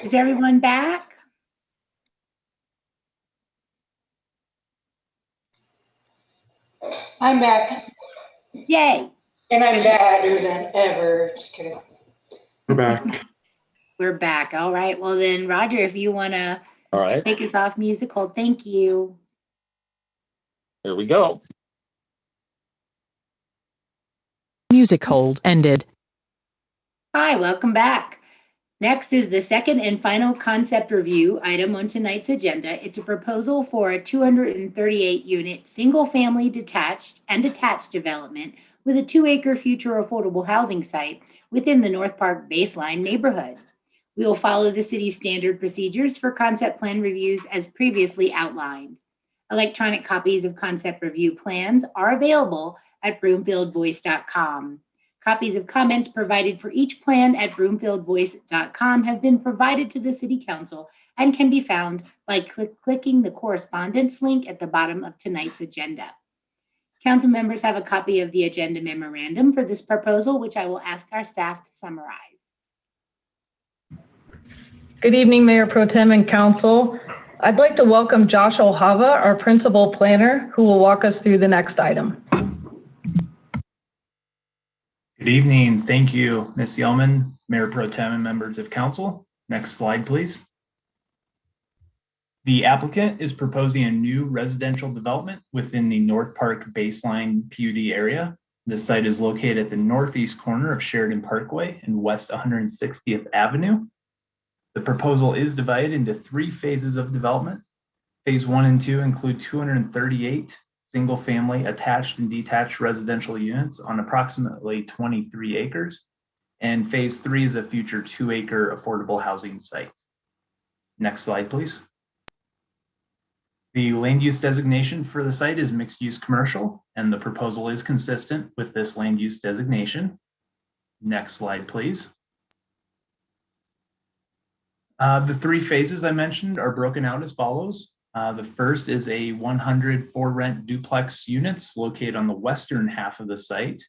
Is everyone back? I'm back. Yay. And I'm badder than ever. Just kidding. We're back. We're back. All right. Well, then, Roger, if you want to All right, take us off musical, thank you. here we go. Music hold ended. Hi, welcome back. Next is the second and final concept review item on tonight's agenda. It's a proposal for a 238-unit single-family detached and detached development with a 2-acre future affordable housing site within the North Park Baseline neighborhood. We will follow the city's standard procedures for concept plan reviews as previously outlined. Electronic copies of concept review plans are available at broomfieldvoice.com. Copies of comments provided for each plan at broomfieldvoice.com have been provided to the City Council and can be found by clicking the correspondence link at the bottom of tonight's agenda. Council members have a copy of the agenda memorandum for this proposal, which I will ask our staff to summarize. Good evening, Mayor Pro Tem and Council. I'd like to welcome Josh O'Hava, our Principal Planner, who will walk us through the next item. Good evening. Thank you, Ms. Yeoman, Mayor Pro Tem, and members of council. Next slide, please. The applicant is proposing a new residential development within the North Park Baseline PUD area. This site is located at the northeast corner of Sheridan Parkway and West 160th Avenue. The proposal is divided into 3 phases of development. Phase 1 and 2 include 238 single-family attached and detached residential units on approximately 23 acres. And phase 3 is a future 2-acre affordable housing site. Next slide, please. The land use designation for the site is mixed use commercial, and the proposal is consistent with this land use designation. Next slide, please. The 3 phases I mentioned are broken out as follows. The first is a 100 for-rent duplex units located on the western half of the site.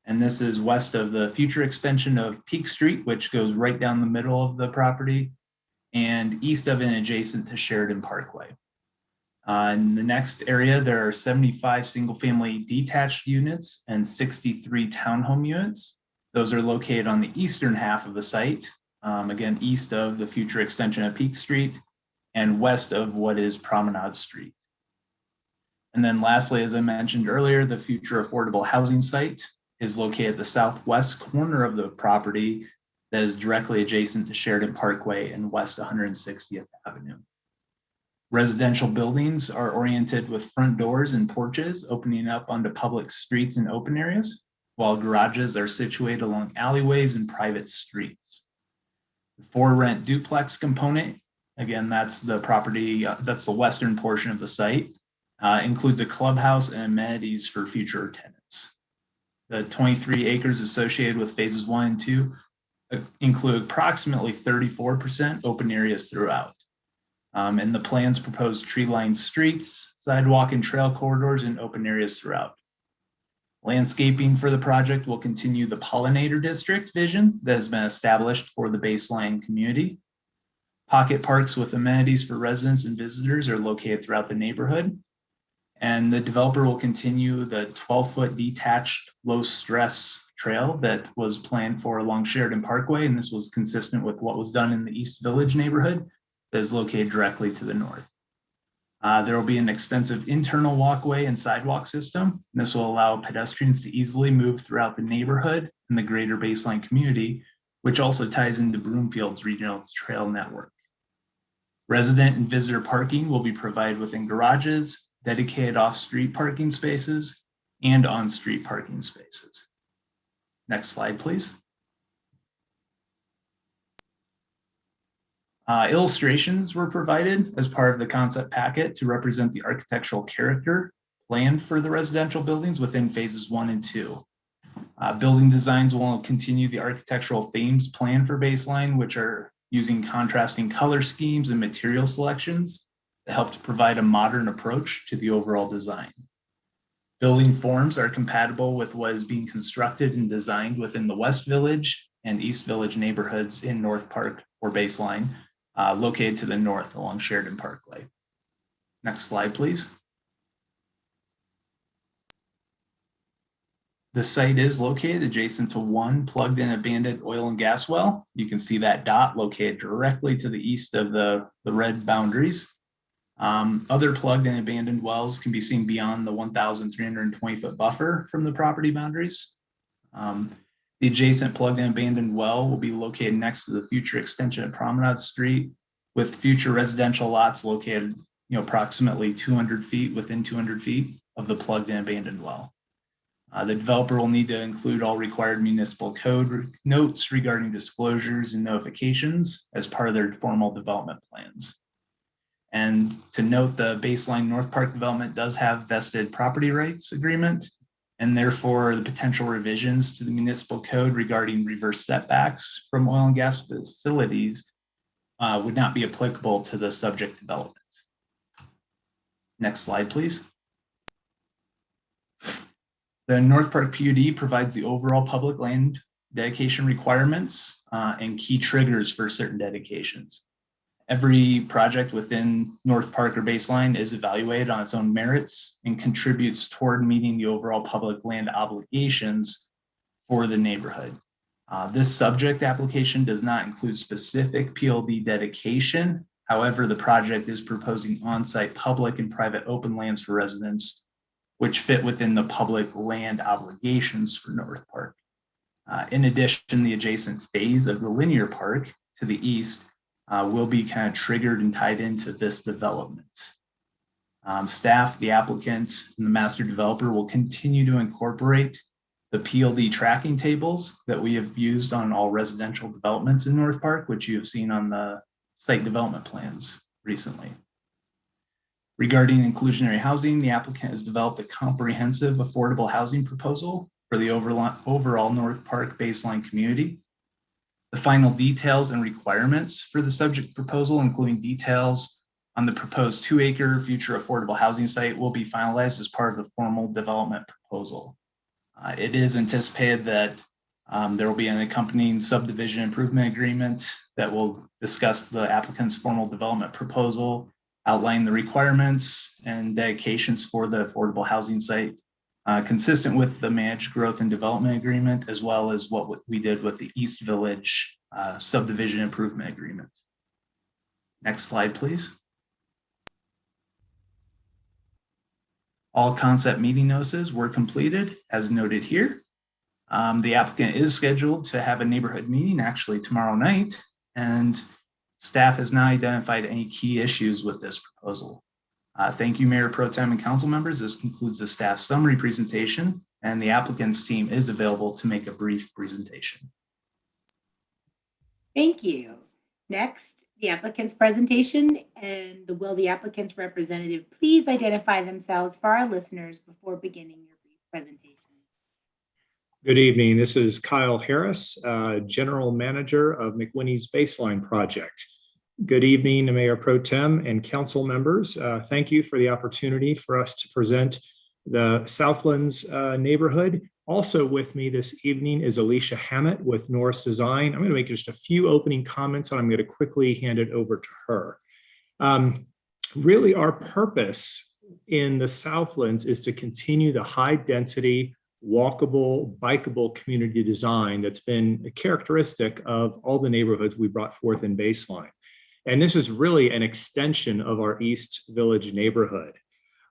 And this is west of the future extension of Peak Street, which goes right down the middle of the property, and east of and adjacent to Sheridan Parkway. In the next area, there are 75 single-family detached units and 63 townhome units. Those are located on the eastern half of the site, again, east of the future extension of Peak Street and west of what is Promenade Street. And then lastly, as I mentioned earlier, the future affordable housing site is located at the southwest corner of the property that is directly adjacent to Sheridan Parkway and West 160th Avenue. Residential buildings are oriented with front doors and porches opening up onto public streets and open areas, while garages are situated along alleyways and private streets. The for-rent duplex component, again, that's the property, that's the western portion of the site, includes a clubhouse and amenities for future tenants. The 23 acres associated with phases 1 and 2 include approximately 34% open areas throughout. And the plans propose tree-lined streets, sidewalk and trail corridors, and open areas throughout. Landscaping for the project will continue the pollinator district vision that has been established for the baseline community. Pocket parks with amenities for residents and visitors are located throughout the neighborhood. And the developer will continue the 12-foot detached low-stress trail that was planned for along Sheridan Parkway, and this was consistent with what was done in the East Village neighborhood that is located directly to the north. There will be an extensive internal walkway and sidewalk system. And this will allow pedestrians to easily move throughout the neighborhood and the greater baseline community, which also ties into Broomfield's regional trail network. Resident and visitor parking will be provided within garages, dedicated off-street parking spaces, and on-street parking spaces. Next slide, please. Illustrations were provided as part of the concept packet to represent the architectural character planned for the residential buildings within phases 1 and 2. Building designs will continue the architectural themes planned for baseline, which are using contrasting color schemes and material selections that help to provide a modern approach to the overall design. Building forms are compatible with what is being constructed and designed within the West Village and East Village neighborhoods in North Park or Baseline, located to the north along Sheridan Parkway. Next slide, please. The site is located adjacent to one plugged-in abandoned oil and gas well. You can see that dot located directly to the east of the red boundaries. Other plugged-in abandoned wells can be seen beyond the 1,320-foot buffer from the property boundaries. The adjacent plugged-in abandoned well will be located next to the future extension of Promenade Street, with future residential lots located, approximately 200 feet within 200 feet of the plugged-in abandoned well. The developer will need to include all required municipal code notes regarding disclosures and notifications as part of their formal development plans. And to note, the Baseline North Park development does have vested property rights agreement, and therefore the potential revisions to the municipal code regarding reverse setbacks from oil and gas facilities would not be applicable to the subject development. Next slide, please. The North Park PUD provides the overall public land dedication requirements and key triggers for certain dedications. Every project within North Park or Baseline is evaluated on its own merits and contributes toward meeting the overall public land obligations for the neighborhood. This subject application does not include specific PLD dedication. However, the project is proposing on-site public and private open lands for residents, which fit within the public land obligations for North Park. In addition, the adjacent phase of the linear park to the east will be kind of triggered and tied into this development. Staff, the applicant, and the master developer will continue to incorporate the PLD tracking tables that we have used on all residential developments in North Park, which you have seen on the site development plans recently. Regarding inclusionary housing, the applicant has developed a comprehensive affordable housing proposal for the overall North Park Baseline community. The final details and requirements for the subject proposal, including details on the proposed 2-acre future affordable housing site, will be finalized as part of the formal development proposal. It is anticipated that there will be an accompanying subdivision improvement agreement that will discuss the applicant's formal development proposal, outline the requirements and dedications for the affordable housing site, consistent with the managed growth and development agreement, as well as what we did with the East Village subdivision improvement agreement. Next slide, please. All concept meeting notices were completed as noted here. The applicant is scheduled to have a neighborhood meeting actually tomorrow night, and staff has not identified any key issues with this proposal. Thank you, Mayor Pro Tem and council members. This concludes the staff summary presentation, and the applicant's team is available to make a brief presentation. Thank you. Next, the applicant's presentation, and will the applicant's representative please identify themselves for our listeners before beginning your brief presentation? Good evening. This is Kyle Harris, General Manager of McWhinney's Baseline Project. Good evening to Mayor Pro Tem and council members. Thank you for the opportunity for us to present the Southlands neighborhood. Also with me this evening is Alicia Hammett with Norris Design. I'm going to make just a few opening comments, and I'm going to quickly hand it over to her. Really, our purpose in the Southlands is to continue the high density, walkable, bikeable community design that's been a characteristic of all the neighborhoods we brought forth in Baseline. And this is really an extension of our East Village neighborhood.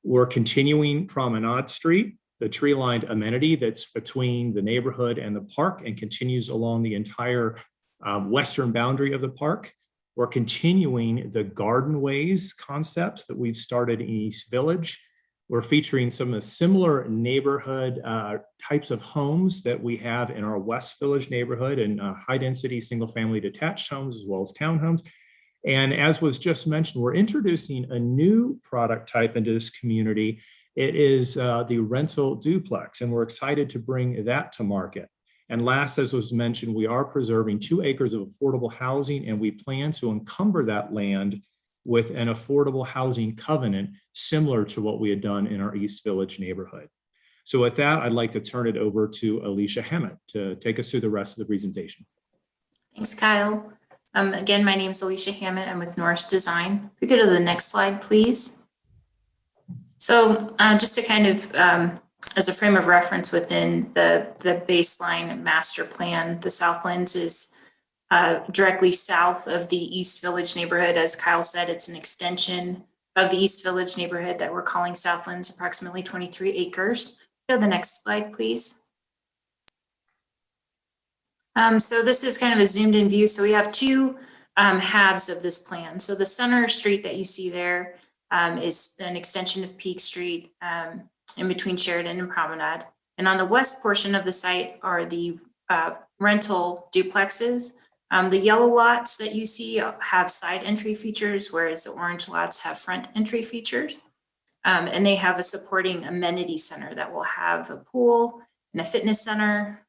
We're continuing Promenade Street, the tree-lined amenity that's between the neighborhood and the park and continues along the entire western boundary of the park. We're continuing the garden ways concepts that we've started in East Village. We're featuring some of the similar neighborhood types of homes that we have in our West Village neighborhood, and high-density single-family detached homes as well as townhomes. And as was just mentioned, we're introducing a new product type into this community. It is the rental duplex, and we're excited to bring that to market. And last, as was mentioned, we are preserving 2 acres of affordable housing, and we plan to encumber that land with an affordable housing covenant similar to what we had done in our East Village neighborhood. So with that, I'd like to turn it over to Alicia Hammett to take us through the rest of the presentation. Thanks, Kyle. Again, my name is Alicia Hammett. I'm with Norris Design. If we go to the next slide, please. So just to kind of, as a frame of reference within the baseline master plan, the Southlands is directly south of the East Village neighborhood. As Kyle said, it's an extension of the East Village neighborhood that we're calling Southlands, approximately 23 acres. Go to the next slide, please. So this is kind of a zoomed in view. So we have two halves of this plan. So the center street that you see there is an extension of Peak Street in between Sheridan and Promenade. And on the west portion of the site are the rental duplexes. The yellow lots that you see have side entry features, whereas the orange lots have front entry features. And they have a supporting amenity center that will have a pool and a fitness center,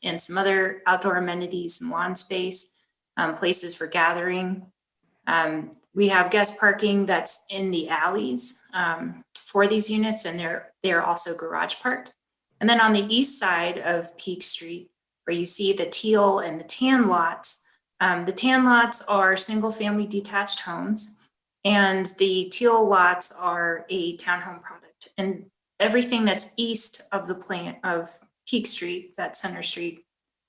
and some other outdoor amenities and lawn space, places for gathering. We have guest parking that's in the alleys for these units, and they're also garage parked. And then on the east side of Peak Street, where you see the teal and the tan lots are single family detached homes, and the teal lots are a townhome product. And everything that's east of the plant of Peak Street, that center street,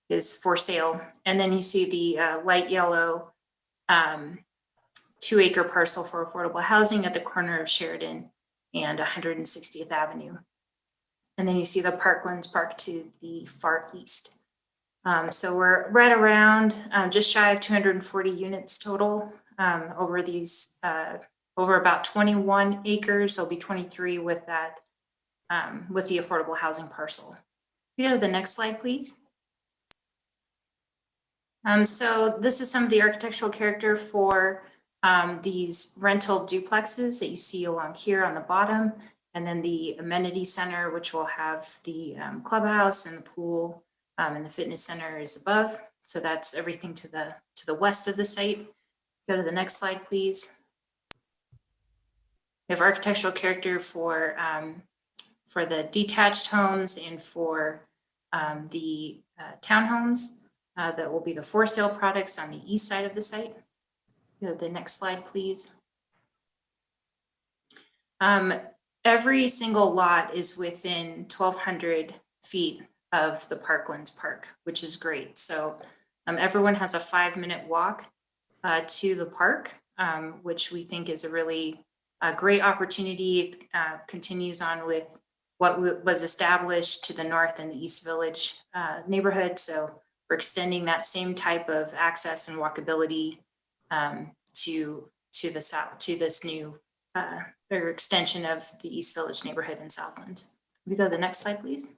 is for sale. And then you see the light yellow 2-acre parcel for affordable housing at the corner of Sheridan and 160th Avenue. And then you see the Parklands Park to the far east. So we're right around just shy of 240 units total over these, over about 21 acres. There'll be 23 with that, with the affordable housing parcel. We go to the next slide, please. So this is some of the architectural character for these rental duplexes that you see along here on the bottom, and then the amenity center, which will have the clubhouse and the pool, and the fitness center is above. So that's everything to the west of the site. Go to the next slide, please. We have architectural character for the detached homes and for the townhomes that will be the for sale products on the east side of the site. Go to the next slide, please. Every single lot is within 1,200 feet of the Parklands Park, which is great. So everyone has a 5-minute walk to the park, which we think is a really great opportunity. It continues on with what was established to the north in the East Village neighborhood. So we're extending that same type of access and walkability to the south, to this new or extension of the East Village neighborhood in Southland. We go to the next slide, please.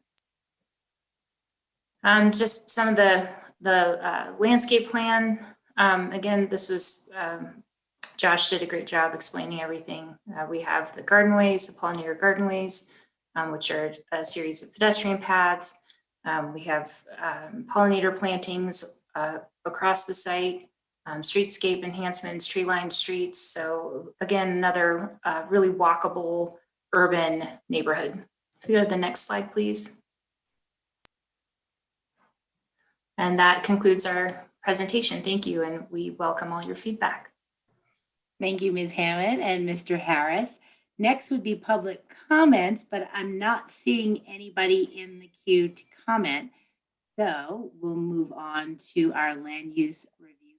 Just some of the landscape plan. Again, this was, Josh did a great job explaining everything. We have the gardenways, the pollinator gardenways, which are a series of pedestrian paths. We have pollinator plantings across the site, streetscape enhancements, tree-lined streets. So again, another really walkable urban neighborhood. If we go to the next slide, please. And that concludes our presentation. Thank you, and we welcome all your feedback. Thank you, Ms. Hammond and Mr. Harris. Next would be public comments, but I'm not seeing anybody in the queue to comment. So we'll move on to our Land Use Review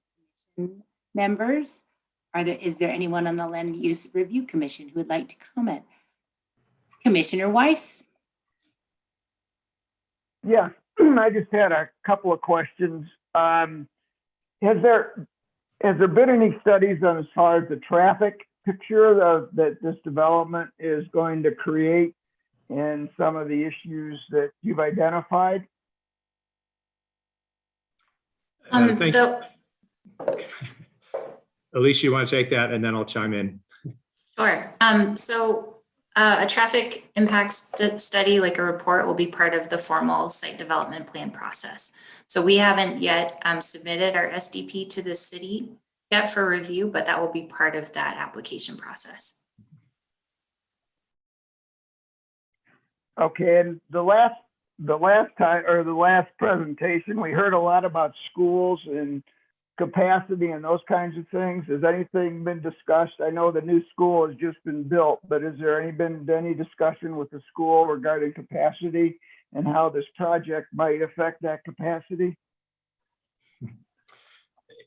Commission members. Is there anyone on the Land Use Review Commission who would like to comment? Commissioner Weiss? Yeah, I just had a couple of questions. Has there been any studies on as far as the traffic picture that this development is going to create and some of the issues that you've identified? Thank you. Alicia, you want to take that and then I'll chime in. Sure. So a traffic impact study, like a report, will be part of the formal site development plan process. So we haven't yet submitted our SDP to the city yet for review, but that will be part of that application process. Okay, and the last time, or the last presentation, we heard a lot about schools and capacity and those kinds of things? Has anything been discussed? I know the new school has just been built, but has there been any discussion with the school regarding capacity and how this project might affect that capacity?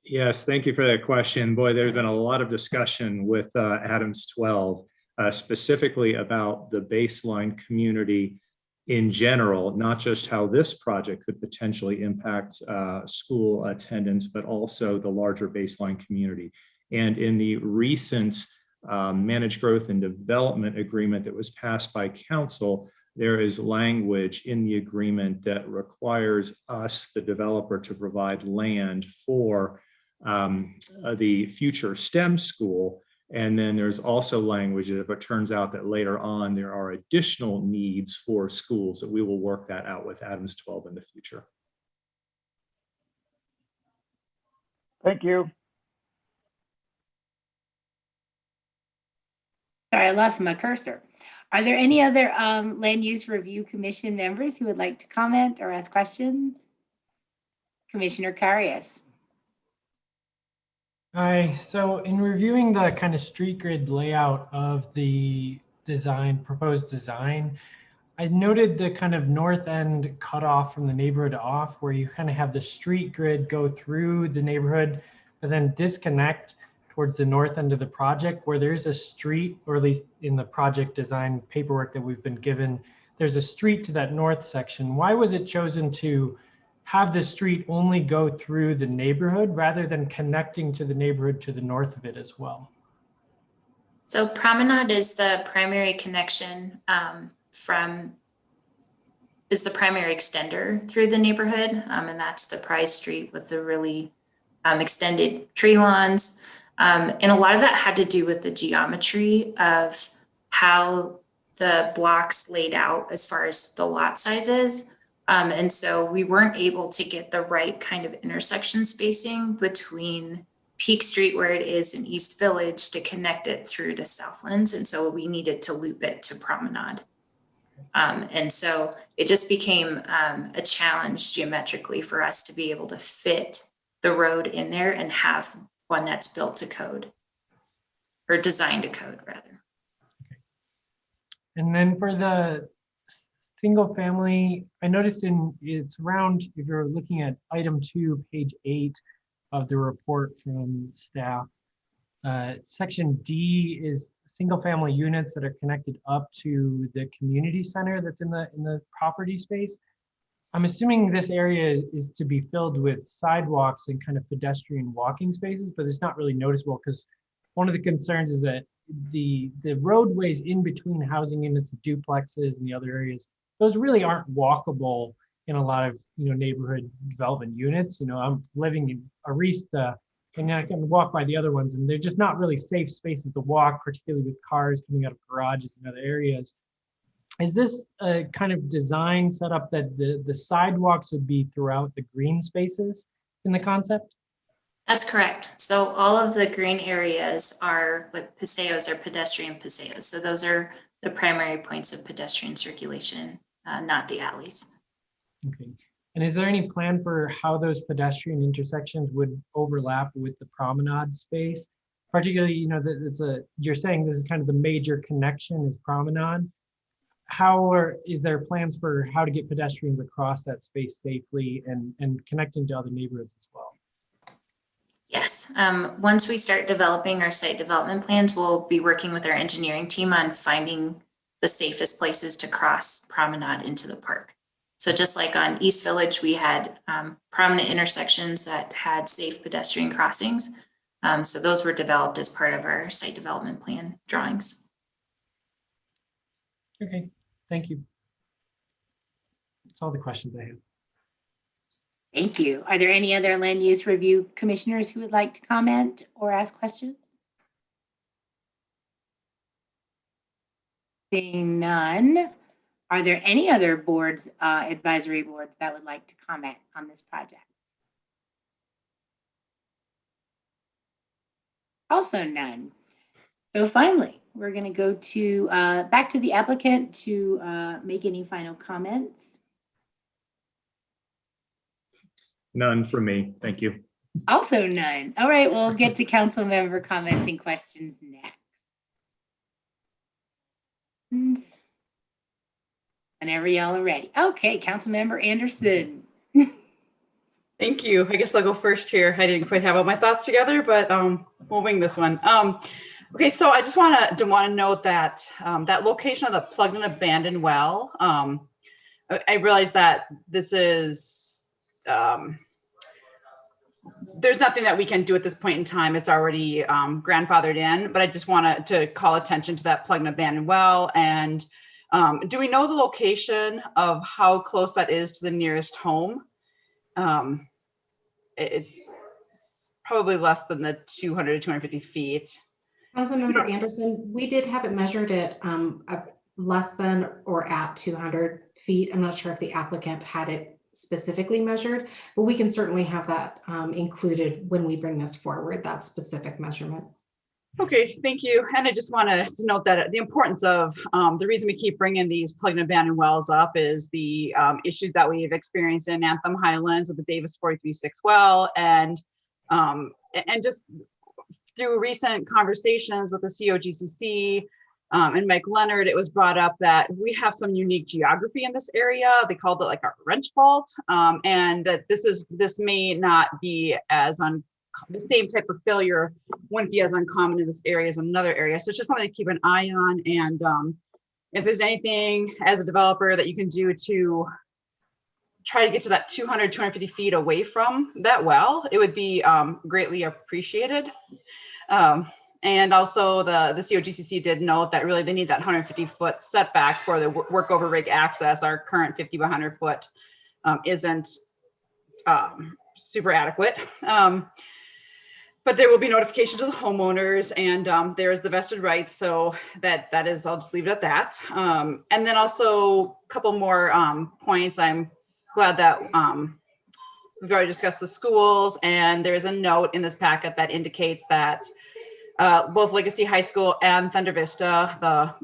Yes, thank you for that question. Boy, there's been a lot of discussion with Adams 12, specifically about the baseline community in general, not just how this project could potentially impact school attendance, but also the larger baseline community. And in the recent Managed Growth and Development Agreement that was passed by Council, there is language in the agreement that requires us, the developer, to provide land for the future STEM school. And then there's also language that if it turns out that later on there are additional needs for schools, that we will work that out with Adams 12 in the future. Thank you. Sorry, I lost my cursor. Are there any other Land Use Review Commission members who would like to comment or ask questions? Commissioner Carias. Hi, so in reviewing the kind of street grid layout of the proposed design, I noted the kind of north end cutoff from the neighborhood off, where you kind of have the street grid go through the neighborhood, but then disconnect towards the north end of the project, where there's a street, or at least in the project design paperwork that we've been given, there's a street to that north section. Why was it chosen to have the street only go through the neighborhood rather than connecting to the neighborhood to the north of it as well? So Promenade is the primary connection is the primary extender through the neighborhood. And that's the Prize Street with the really extended tree lawns. And a lot of that had to do with the geometry of how the blocks laid out as far as the lot sizes. And so we weren't able to get the right kind of intersection spacing between Peak Street, where it is in East Village, to connect it through to Southlands. And so we needed to loop it to Promenade. And so it just became a challenge geometrically for us to be able to fit the road in there and have one that's built to code, or designed to code rather. And then for the single family, I noticed it's around, if you're looking at item 2, page 8 of the report from staff, section D is single family units that are connected up to the community center that's in the property space. I'm assuming this area is to be filled with sidewalks and kind of pedestrian walking spaces, but it's not really noticeable, because one of the concerns is that the roadways in between housing units, the duplexes and the other areas, those really aren't walkable in a lot of neighborhood development units. I'm living in Arista, and I can walk by the other ones, and they're just not really safe spaces to walk, particularly with cars coming out of garages and other areas. Is this a kind of design set up that the sidewalks would be throughout the green spaces in the concept? That's correct. So all of the green areas are what paseos are, pedestrian paseos. So those are the primary points of pedestrian circulation, not the alleys. Okay. And is there any plan for how those pedestrian intersections would overlap with the promenade space? Particularly, you're saying this is kind of the major connection is Promenade. Is there plans for how to get pedestrians across that space safely and connecting to other neighborhoods as well? Yes. Once we start developing our site development plans, we'll be working with our engineering team on finding the safest places to cross Promenade into the park. So just like on East Village, we had prominent intersections that had safe pedestrian crossings. So those were developed as part of our site development plan drawings. Okay, thank you. That's all the questions I have. Thank you. Are there any other Land Use Review Commissioners who would like to comment or ask questions? Seeing none, are there any other boards, advisory boards that would like to comment on this project? Also none. So finally, we're going to go to back to the applicant to make any final comments. None from me. Thank you. Also none. All right, we'll get to council member comments and questions next. Whenever y'all are ready. Okay, Councilmember Anderson. Thank you. I guess I'll go first here. I didn't quite have all my thoughts together, but we'll wing this one. Okay, so I just want to note that that location of the plugged and abandoned well. I realize that this is there's nothing that we can do at this point in time. It's already grandfathered in, but I just wanted to call attention to that plugged and abandoned well. And do we know the location of how close that is to the nearest home? It's probably less than the 200 to 250 feet. Councilmember Anderson, we did have it measured at less than or at 200 feet. I'm not sure if the applicant had it specifically measured, but we can certainly have that included when we bring this forward, that specific measurement. Okay, thank you. And I just want to note that the importance of the reason we keep bringing these plugged and abandoned wells up is the issues that we've experienced in Anthem Highlands with the Davis 43-6 well, and just through recent conversations with the COGCC and Mike Leonard, it was brought up that we have some unique geography in this area. They called it like our wrench fault, and that this may not be as the same type of failure wouldn't be as uncommon in this area as another area. So it's just something to keep an eye on. And if there's anything as a developer that you can do to try to get to that 200, 250 feet away from that well, it would be greatly appreciated. And also the COGCC did note that really they need that 150-foot setback for the workover rig access. Our current 50 by 100 foot isn't super adequate. But there will be notification to the homeowners, and there is the vested rights. So that is, I'll just leave it at that. And then also a couple more points. I'm glad that we've already discussed the schools, and there's a note in this packet that indicates that both Legacy High School and Thunder Vista,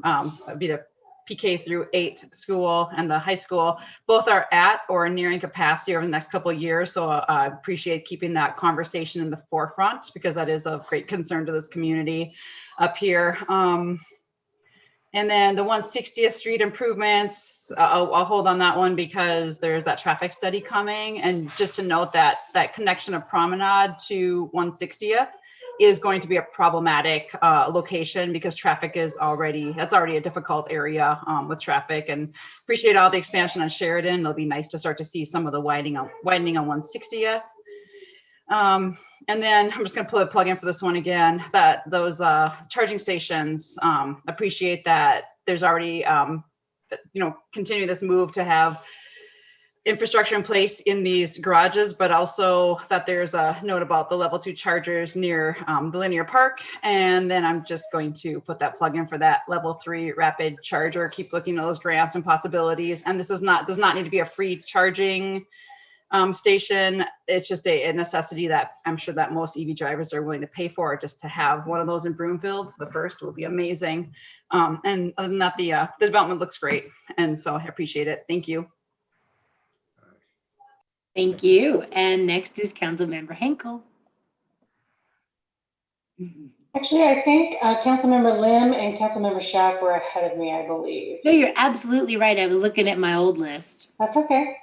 would be the PK through 8 school and the high school, both are at or nearing capacity over the next couple of years. So I appreciate keeping that conversation in the forefront, because that is of great concern to this community up here. And then the 160th Street improvements, I'll hold on that one because there's that traffic study coming. And just to note that that connection of Promenade to 160th is going to be a problematic location, because traffic is that's already a difficult area with traffic. And appreciate all the expansion on Sheridan. It'll be nice to start to see some of the widening on 160th. And then I'm just going to put a plug in for this one again, that those charging stations, appreciate that there's already, continue this move to have infrastructure in place in these garages, but also that there's a note about the level 2 chargers near the linear park. And then I'm just going to put that plug in for that level 3 rapid charger. Keep looking at those grants and possibilities. And this does not need to be a free charging station. It's just a necessity that I'm sure that most EV drivers are willing to pay for. Just to have one of those in Broomfield, the first, will be amazing. And other than that, the development looks great. And so I appreciate it. Thank you. Thank you. And next is Councilmember Henkel. Actually, I think Councilmember Lim and Councilmember Schaaf were ahead of me, I believe. No, you're absolutely right. I was looking at my old list. That's okay.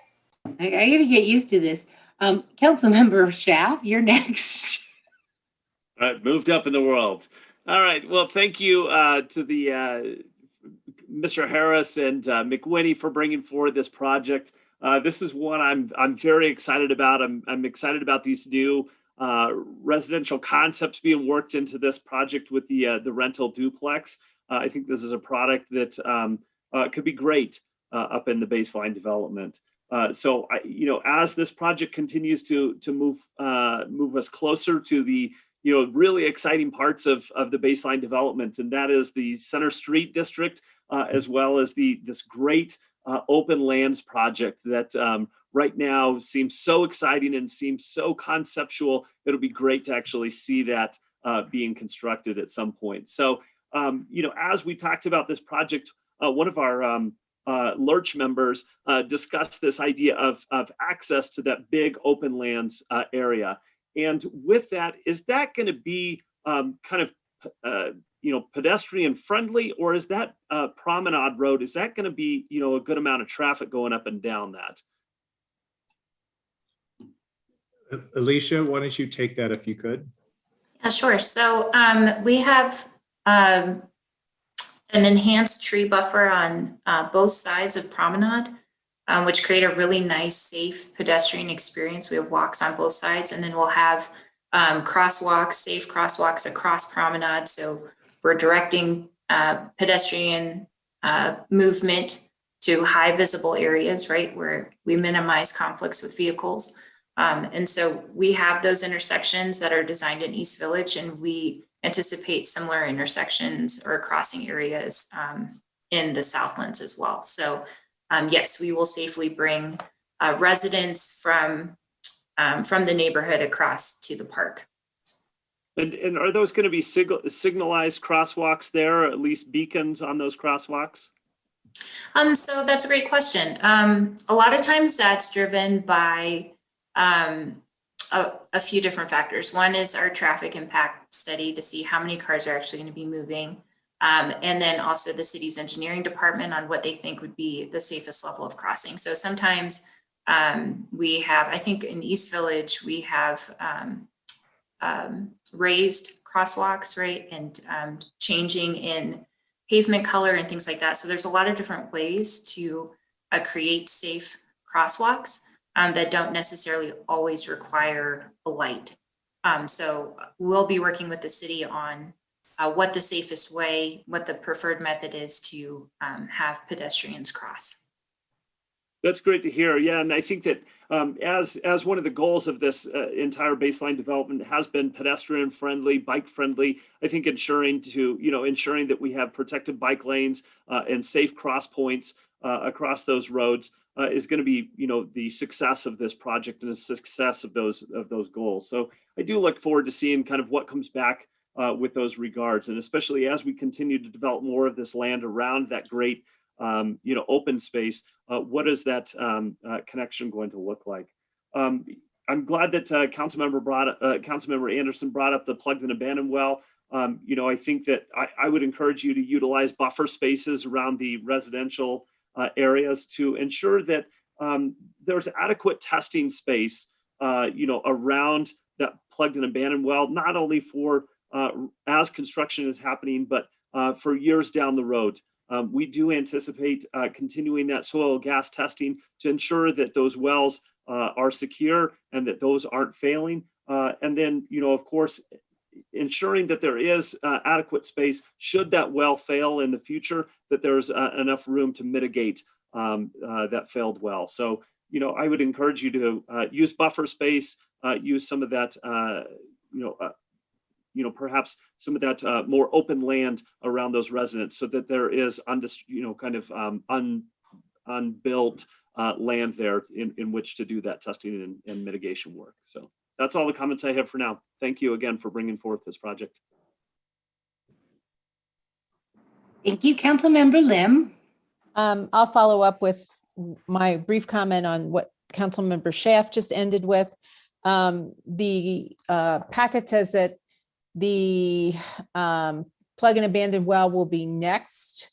I gotta get used to this. Councilmember Schaaf, you're next. All right, moved up in the world. All right, well, thank you to the Mr. Harris and McWhinney for bringing forward this project. This is one I'm very excited about. I'm excited about these new residential concepts being worked into this project with the rental duplex. I think this is a product that could be great up in the baseline development. So as this project continues to move us closer to the really exciting parts of the baseline development, and that is the Center Street district, as well as this great open lands project that right now seems so exciting and seems so conceptual. It'll be great to actually see that being constructed at some point. So, as we talked about this project, one of our Lurch members discussed this idea of access to that big open lands area. And with that, is that going to be kind of pedestrian friendly, or is that promenade road, is that going to be, a good amount of traffic going up and down that? Alicia, why don't you take that if you could? Yeah, sure. So we have an enhanced tree buffer on both sides of Promenade, which create a really nice, safe pedestrian experience. We have walks on both sides, and then we'll have crosswalks, safe crosswalks across Promenade. So we're directing pedestrian movement to high visible areas, right, where we minimize conflicts with vehicles. And so we have those intersections that are designed in East Village, and we anticipate similar intersections or crossing areas in the Southlands as well. So yes, we will safely bring residents from the neighborhood across to the park. And are those going to be signalized crosswalks there, or at least beacons on those crosswalks? So that's a great question. A lot of times that's driven by a few different factors. One is our traffic impact study to see how many cars are actually going to be moving. And then also the city's engineering department on what they think would be the safest level of crossing. So sometimes we have, I think in East Village, we have raised crosswalks, right? And changing in pavement color and things like that. So there's a lot of different ways to create safe crosswalks that don't necessarily always require a light. So we'll be working with the city on what the safest way, what the preferred method is to have pedestrians cross. That's great to hear. Yeah, and I think that as one of the goals of this entire baseline development has been pedestrian friendly, bike friendly. I think ensuring that we have protected bike lanes and safe cross points across those roads is going to be, the success of this project and the success of those goals. So I do look forward to seeing kind of what comes back with those regards, and especially as we continue to develop more of this land around that great open space, what is that connection going to look like? I'm glad that Councilmember Anderson brought up the plugged and abandoned well. I think that I would encourage you to utilize buffer spaces around the residential areas to ensure that there's adequate testing space, around that plugged and abandoned well, not only for as construction is happening, but for years down the road. We do anticipate continuing that soil gas testing to ensure that those wells are secure and that those aren't failing. And then, of course, ensuring that there is adequate space should that well fail in the future, that there's enough room to mitigate that failed well. So, I would encourage you to use buffer space, use some of that, perhaps some of that more open land around those residents, so that there is unbuilt land there in which to do that testing and mitigation work. So that's all the comments I have for now. Thank you again for bringing forth this project. Thank you, Councilmember Lim. I'll follow up with my brief comment on what Councilmember Schaaf just ended with. The packet says that the plug and abandoned well will be next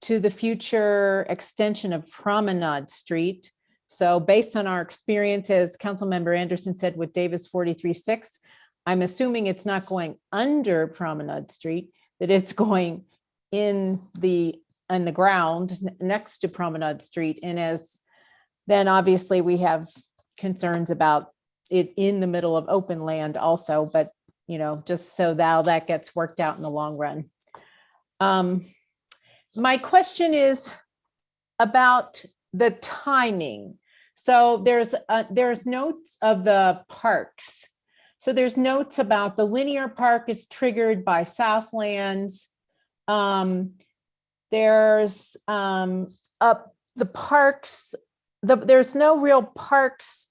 to the future extension of Promenade Street. So based on our experience, as Councilmember Anderson said, with Davis 43-6, I'm assuming it's not going under Promenade Street, that it's going in the ground next to Promenade Street. And then obviously we have concerns about it in the middle of open land also, but just so that gets worked out in the long run. My question is about the timing. So there's notes of the parks. So there's notes about the linear park is triggered by Southlands. There's the parks. There's no real parks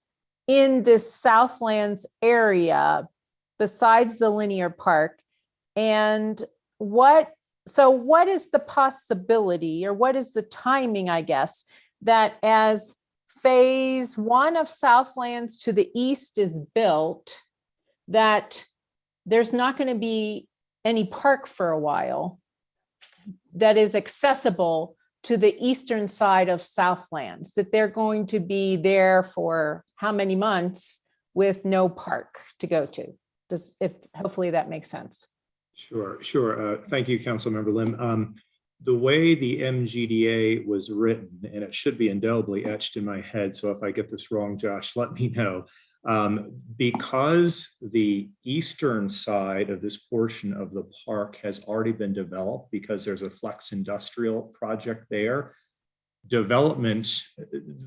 in this Southlands area besides the linear park. And what is the possibility, or what is the timing, I guess, that as phase 1 of Southlands to the east is built, that there's not going to be any park for a while that is accessible to the eastern side of Southlands, that they're going to be there for how many months with no park to go to. Hopefully that makes sense. Sure. Thank you, Councilmember Lim. The way the MGDA was written, and it should be indelibly etched in my head, so if I get this wrong, Josh, let me know. Because the eastern side of this portion of the park has already been developed, because there's a flex industrial project there, development,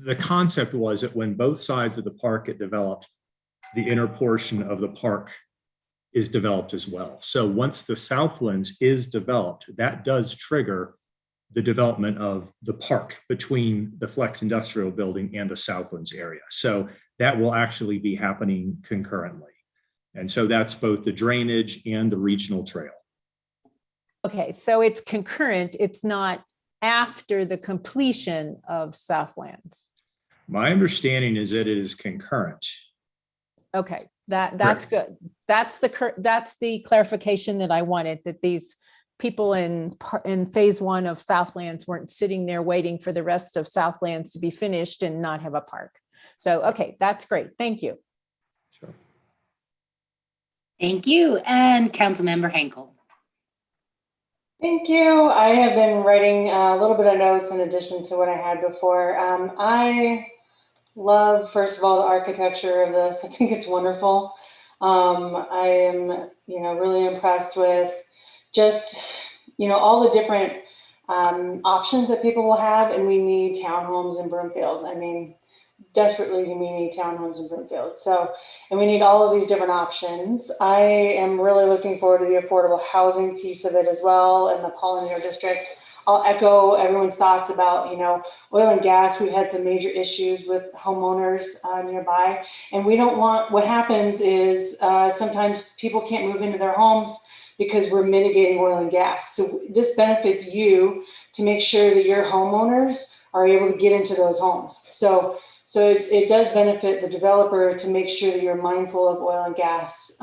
the concept was that when both sides of the park get developed, the inner portion of the park is developed as well. So once the Southlands is developed, that does trigger the development of the park between the flex industrial building and the Southlands area. So that will actually be happening concurrently. And so that's both the drainage and the regional trail. Okay, so it's concurrent, it's not after the completion of Southlands. My understanding is that it is concurrent. Okay, that's good. That's the clarification that I wanted, that these people in phase one of Southlands weren't sitting there waiting for the rest of Southlands to be finished and not have a park. So, okay, that's great. Thank you. Sure. Thank you. And Councilmember Henkel. Thank you. I have been writing a little bit of notes in addition to what I had before. I love, first of all, the architecture of this. I think it's wonderful. I am, really impressed with just, all the different options that people will have, and we need townhomes in Broomfield. I mean, desperately we need townhomes in Broomfield. So, and we need all of these different options. I am really looking forward to the affordable housing piece of it as well in the Paulinier district. I'll echo everyone's thoughts about, oil and gas. We've had some major issues with homeowners nearby, and we don't want, what happens is sometimes people can't move into their homes because we're mitigating oil and gas. So this benefits you to make sure that your homeowners are able to get into those homes. So it does benefit the developer to make sure that you're mindful of oil and gas.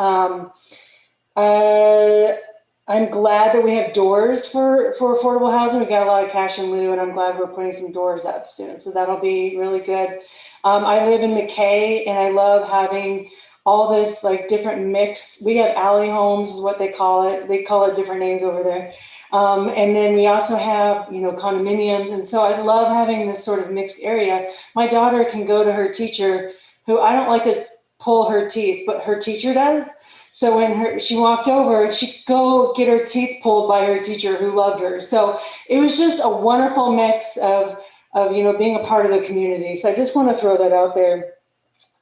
I'm glad that we have doors for affordable housing. We got a lot of cash in lieu, and I'm glad we're putting some doors up soon. So that'll be really good. I live in McKay, and I love having all this like different mix. We have alley homes is what they call it. They call it different names over there. And then we also have, condominiums. And so I love having this sort of mixed area. My daughter can go to her teacher, who I don't like to pull her teeth, but her teacher does. So when she walked over, she could go get her teeth pulled by her teacher who loved her. So it was just a wonderful mix of being a part of the community. So I just want to throw that out there.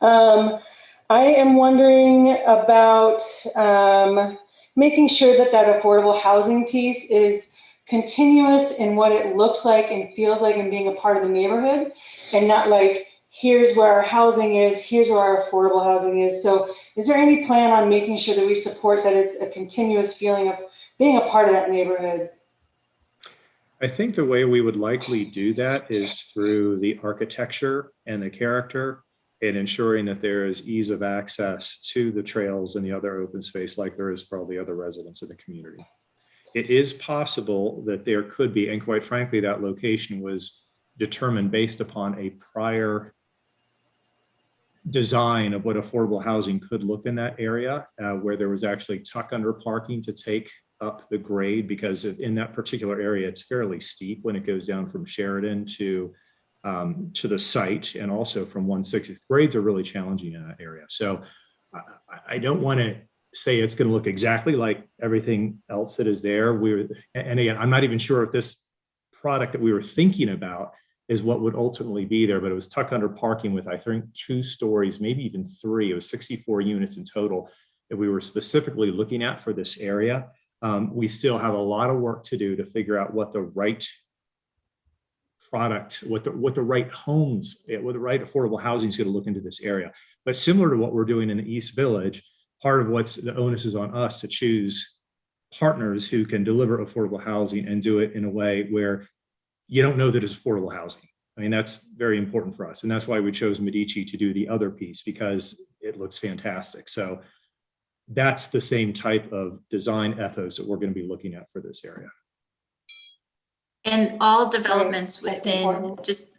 I am wondering about making sure that affordable housing piece is continuous in what it looks like and feels like and being a part of the neighborhood, and not like, here's where our housing is, here's where our affordable housing is. So is there any plan on making sure that we support that it's a continuous feeling of being a part of that neighborhood? I think the way we would likely do that is through the architecture and the character, and ensuring that there is ease of access to the trails and the other open space like there is for all the other residents of the community. It is possible that there could be, and quite frankly, that location was determined based upon a prior design of what affordable housing could look in that area, where there was actually tuck under parking to take up the grade, because in that particular area, it's fairly steep when it goes down from Sheridan to the site, and also from 160th. Grades are really challenging in that area. So I don't want to say it's going to look exactly like everything else that is there. And again, I'm not even sure if this product that we were thinking about is what would ultimately be there, but it was tuck under parking with, I think, 2 stories, maybe even 3. It was 64 units in total that we were specifically looking at for this area. We still have a lot of work to do to figure out what the right product, what the right homes, what the right affordable housing is going to look into this area. But similar to what we're doing in the East Village, part of what's the onus is on us to choose partners who can deliver affordable housing and do it in a way where you don't know that it's affordable housing. I mean, that's very important for us. And that's why we chose Medici to do the other piece, because it looks fantastic. So that's the same type of design ethos that we're going to be looking at for this area. And all developments That's within, important. just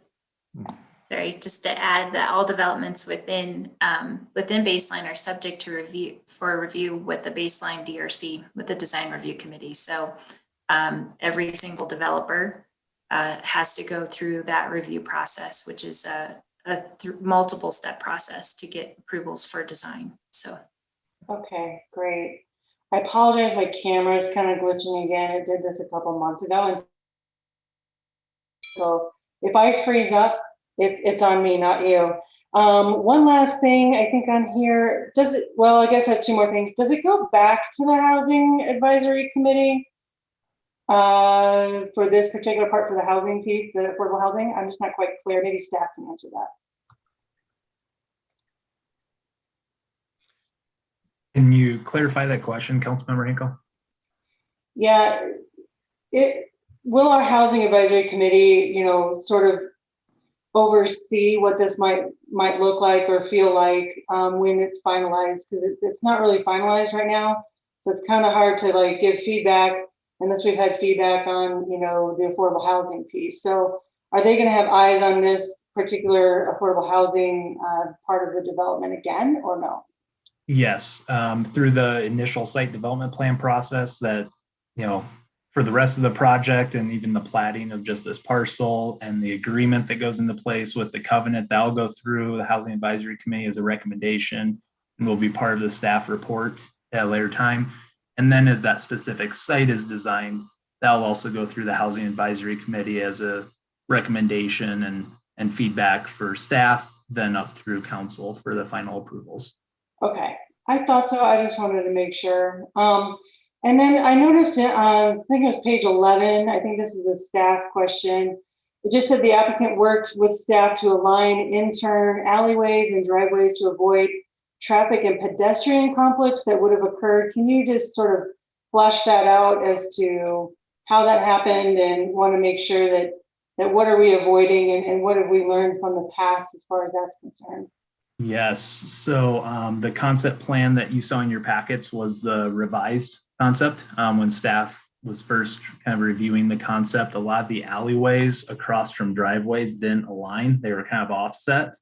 to add that all developments within baseline are subject to review with the baseline DRC, with the design review committee. So every single developer has to go through that review process, which is a multiple step process to get approvals for design. So. Okay, great. I apologize, my camera is kind of glitching again. It did this a couple months ago. And so if I freeze up, it's on me, not you. One last thing I think on here, well, I guess I have two more things. Does it go back to the Housing Advisory Committee for this particular part for the housing piece, the affordable housing? I'm just not quite clear. Maybe staff can answer that. Can you clarify that question, Councilmember Hinkle? Yeah, will our Housing Advisory Committee, sort of oversee what this might look like or feel like when it's finalized? Because it's not really finalized right now, so it's kind of hard to like give feedback unless we've had feedback on the affordable housing piece. So are they going to have eyes on this particular affordable housing part of the development again, or no? Yes, through the initial site development plan process that, for the rest of the project and even the platting of just this parcel and the agreement that goes into place with the covenant, that'll go through the Housing Advisory Committee as a recommendation and will be part of the staff report at a later time. And then as that specific site is designed, that'll also go through the Housing Advisory Committee as a recommendation and feedback for staff, then up through council for the final approvals. Okay, I thought so. I just wanted to make sure. And then I noticed, I think it was page 11. I think this is a staff question. It just said the applicant worked with staff to align intern alleyways and driveways to avoid traffic and pedestrian conflicts that would have occurred. Can you just sort of flesh that out as to how that happened, and want to make sure that what are we avoiding and what have we learned from the past as far as that's concerned? Yes, so the concept plan that you saw in your packets was the revised concept. When staff was first kind of reviewing the concept, a lot of the alleyways across from driveways didn't align. They were kind of offset.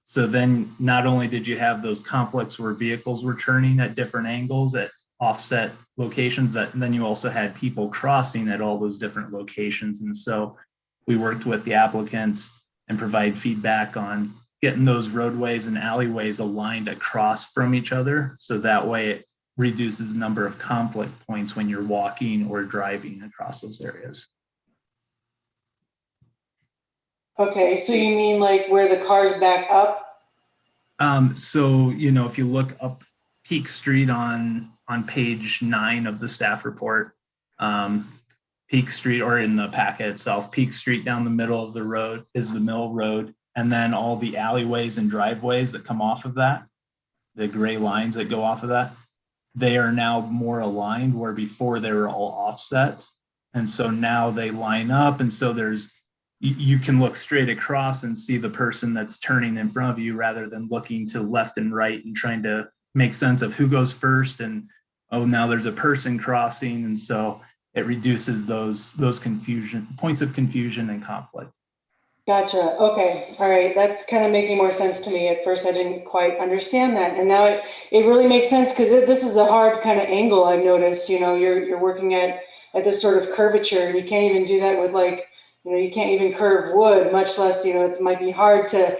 So then not only did you have those conflicts where vehicles were turning at different angles at offset locations, then you also had people crossing at all those different locations. And so we worked with the applicants and provide feedback on getting those roadways and alleyways aligned across from each other. So that way it reduces the number of conflict points when you're walking or driving across those areas. Okay, so you mean like where the cars back up? So, if you look up Peak Street on page 9 of the staff report, Peak Street, or in the packet itself, Peak Street down the middle of the road is the Mill Road. And then all the alleyways and driveways that come off of that, the gray lines that go off of that, they are now more aligned, where before they were all offset. And so now they line up. And so you can look straight across and see the person that's turning in front of you, rather than looking to left and right and trying to make sense of who goes first. And, oh, now there's a person crossing. And so it reduces those points of confusion and conflict. Gotcha. Okay. All right. That's kind of making more sense to me. At first, I didn't quite understand that. And now it really makes sense, because this is a hard kind of angle I've noticed. You're working at this sort of curvature, and you can't even do that with you can't even curve wood, much less, it might be hard to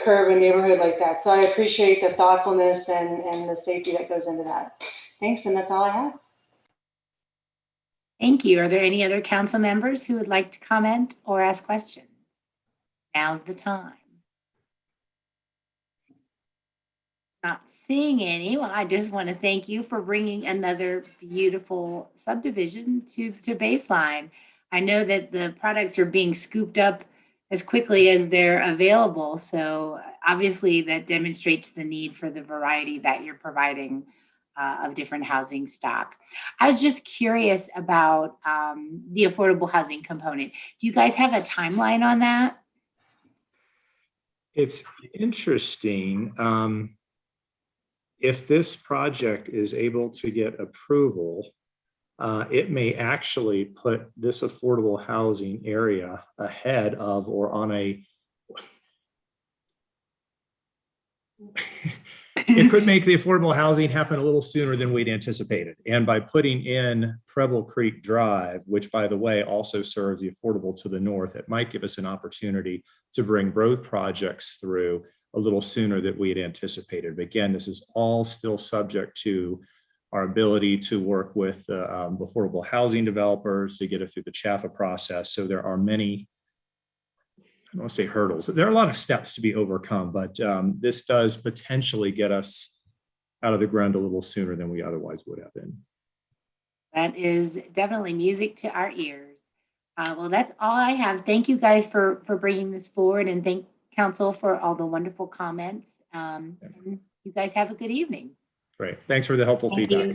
curve a neighborhood like that. So I appreciate the thoughtfulness and the safety that goes into that. Thanks. And that's all I have. Thank you. Are there any other council members who would like to comment or ask questions? Now's the time. Not seeing any. Well, I just want to thank you for bringing another beautiful subdivision to Baseline. I know that the products are being scooped up as quickly as they're available. So obviously that demonstrates the need for the variety that you're providing of different housing stock. I was just curious about the affordable housing component. Do you guys have a timeline on that? It's interesting. if this project is able to get approval, it may actually put this affordable housing area ahead of or on a it could make the affordable housing happen a little sooner than we'd anticipated. And by putting in Preble Creek Drive, which by the way also serves the affordable to the north, it might give us an opportunity to bring both projects through a little sooner than we had anticipated. But again, this is all still subject to our ability to work with affordable housing developers to get it through the CHAFA process. So there are many, I don't want to say hurdles. There are a lot of steps to be overcome, but this does potentially get us out of the ground a little sooner than we otherwise would have been. That is definitely music to our ears. Well, that's all I have. Thank you guys for bringing this forward, and thank Council for all the wonderful comments. And you guys have a good evening. Great. Thanks for the helpful feedback.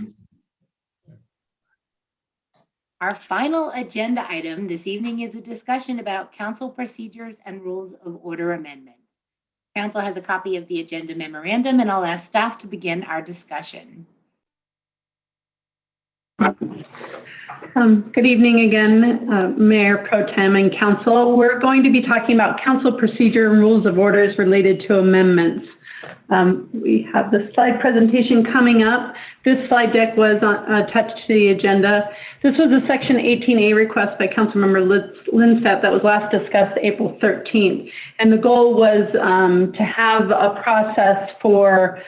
Our final agenda item this evening is a discussion about council procedures and rules of order amendments. Council has a copy of the agenda memorandum, and I'll ask staff to begin our discussion. Good evening again, Mayor Pro Tem and Council. We're going to be talking about council procedure and rules of orders related to amendments. We have the slide presentation coming up. This slide deck was attached to the agenda. This was a Section 18A request by Councilmember Lindstedt that was last discussed April 13th. And the goal was to have a process for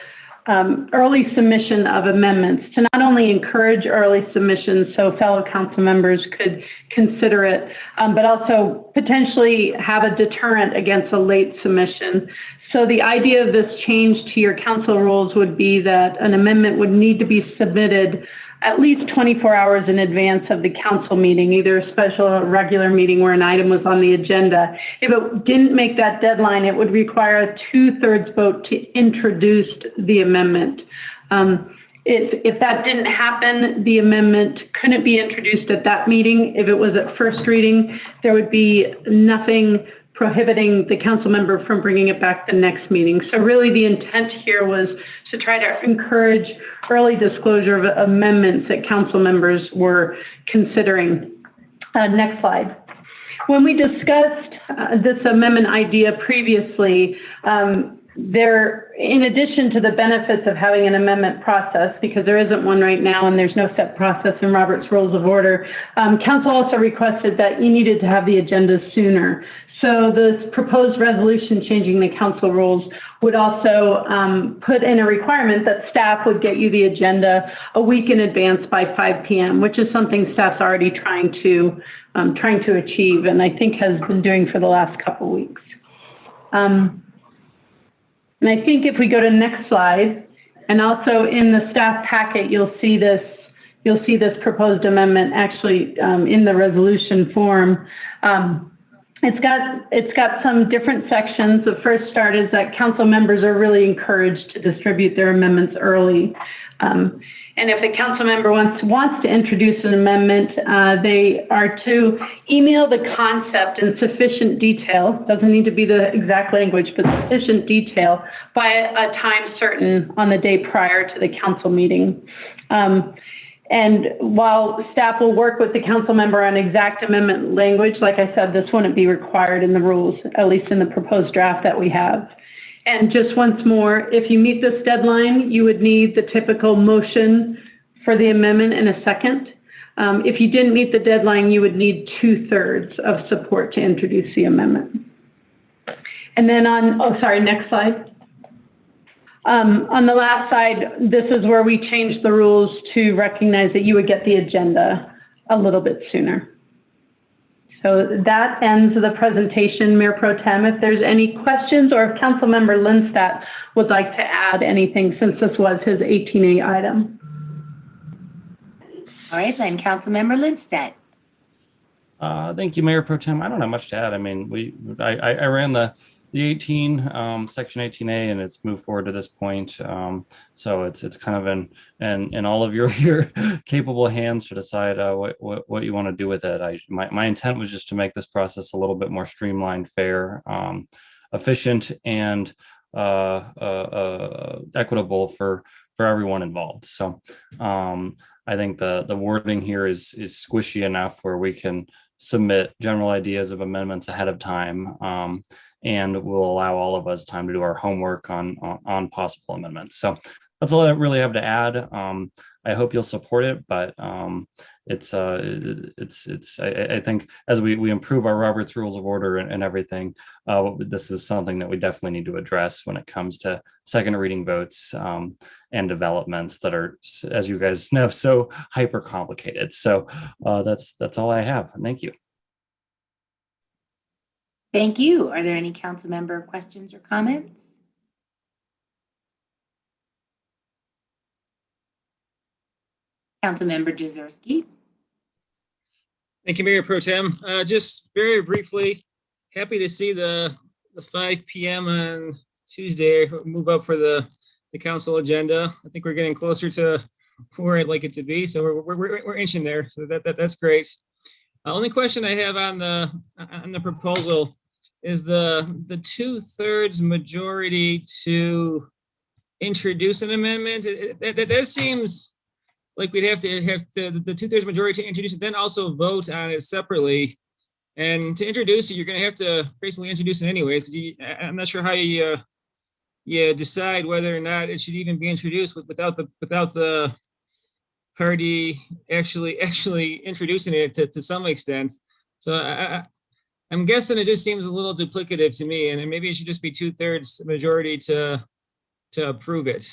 early submission of amendments to not only encourage early submissions so fellow council members could consider it, but also potentially have a deterrent against a late submission. So the idea of this change to your council rules would be that an amendment would need to be submitted at least 24 hours in advance of the council meeting, either a special or regular meeting where an item was on the agenda. If it didn't make that deadline, it would require a 2/3 vote to introduce the amendment. If that didn't happen, the amendment couldn't be introduced at that meeting. If it was at first reading, there would be nothing prohibiting the council member from bringing it back the next meeting. So really the intent here was to try to encourage early disclosure of amendments that council members were considering. Next slide. When we discussed this amendment idea previously, in addition to the benefits of having an amendment process, because there isn't one right now and there's no set process in Robert's Rules of Order, council also requested that you needed to have the agenda sooner. So this proposed resolution changing the council rules would also put in a requirement that staff would get you the agenda a week in advance by 5 p.m., which is something staff's already trying to achieve, and I think has been doing for the last couple weeks. And I think if we go to next slide, and also in the staff packet, you'll see this proposed amendment actually in the resolution form. It's got some different sections. The first start is that council members are really encouraged to distribute their amendments early. And if a council member wants to introduce an amendment, they are to email the concept in sufficient detail, doesn't need to be the exact language, but sufficient detail by a time certain on the day prior to the council meeting. And while staff will work with the council member on exact amendment language, like I said, this wouldn't be required in the rules, at least in the proposed draft that we have. And just once more, if you meet this deadline, you would need the typical motion for the amendment in a second. If you didn't meet the deadline, you would need 2/3 of support to introduce the amendment. And then next slide. On the last side, this is where we changed the rules to recognize that you would get the agenda a little bit sooner. So that ends the presentation, Mayor Pro Tem. If there's any questions or if Councilmember Lindstedt would like to add anything since this was his 18A item. All right, then, Councilmember Lindstedt. Thank you, Mayor Pro Tem. I don't have much to add. I mean, I ran the 18 section 18A and it's moved forward to this point. So it's kind of in all of your capable hands to decide what you want to do with it. My intent was just to make this process a little bit more streamlined, fair, efficient, and equitable for everyone involved. So I think the wording here is squishy enough where we can submit general ideas of amendments ahead of time, and will allow all of us time to do our homework on possible amendments. So that's all I really have to add. I hope you'll support it, but I think as we improve our Robert's Rules of Order and everything, this is something that we definitely need to address when it comes to second reading votes and developments that are, as you guys know, so hyper complicated. So that's all I have. Thank you. Thank you. Are there any council member questions or comments? Councilmember Jazerski. Thank you, Mayor Pro Tem. Just very briefly, happy to see the 5 p.m. on Tuesday move up for the council agenda. I think we're getting closer to where I'd like it to be, so we're inching there. So that's great. The only question I have on the proposal is the 2/3 majority to introduce an amendment. That seems like we'd have to have the 2/3 majority to introduce it, then also vote on it separately. And to introduce it, you're going to have to basically introduce it anyways, because I'm not sure how you decide whether or not it should even be introduced without the party actually introducing it to some extent. So I'm guessing it just seems a little duplicative to me, and maybe it should just be 2/3 majority to approve it.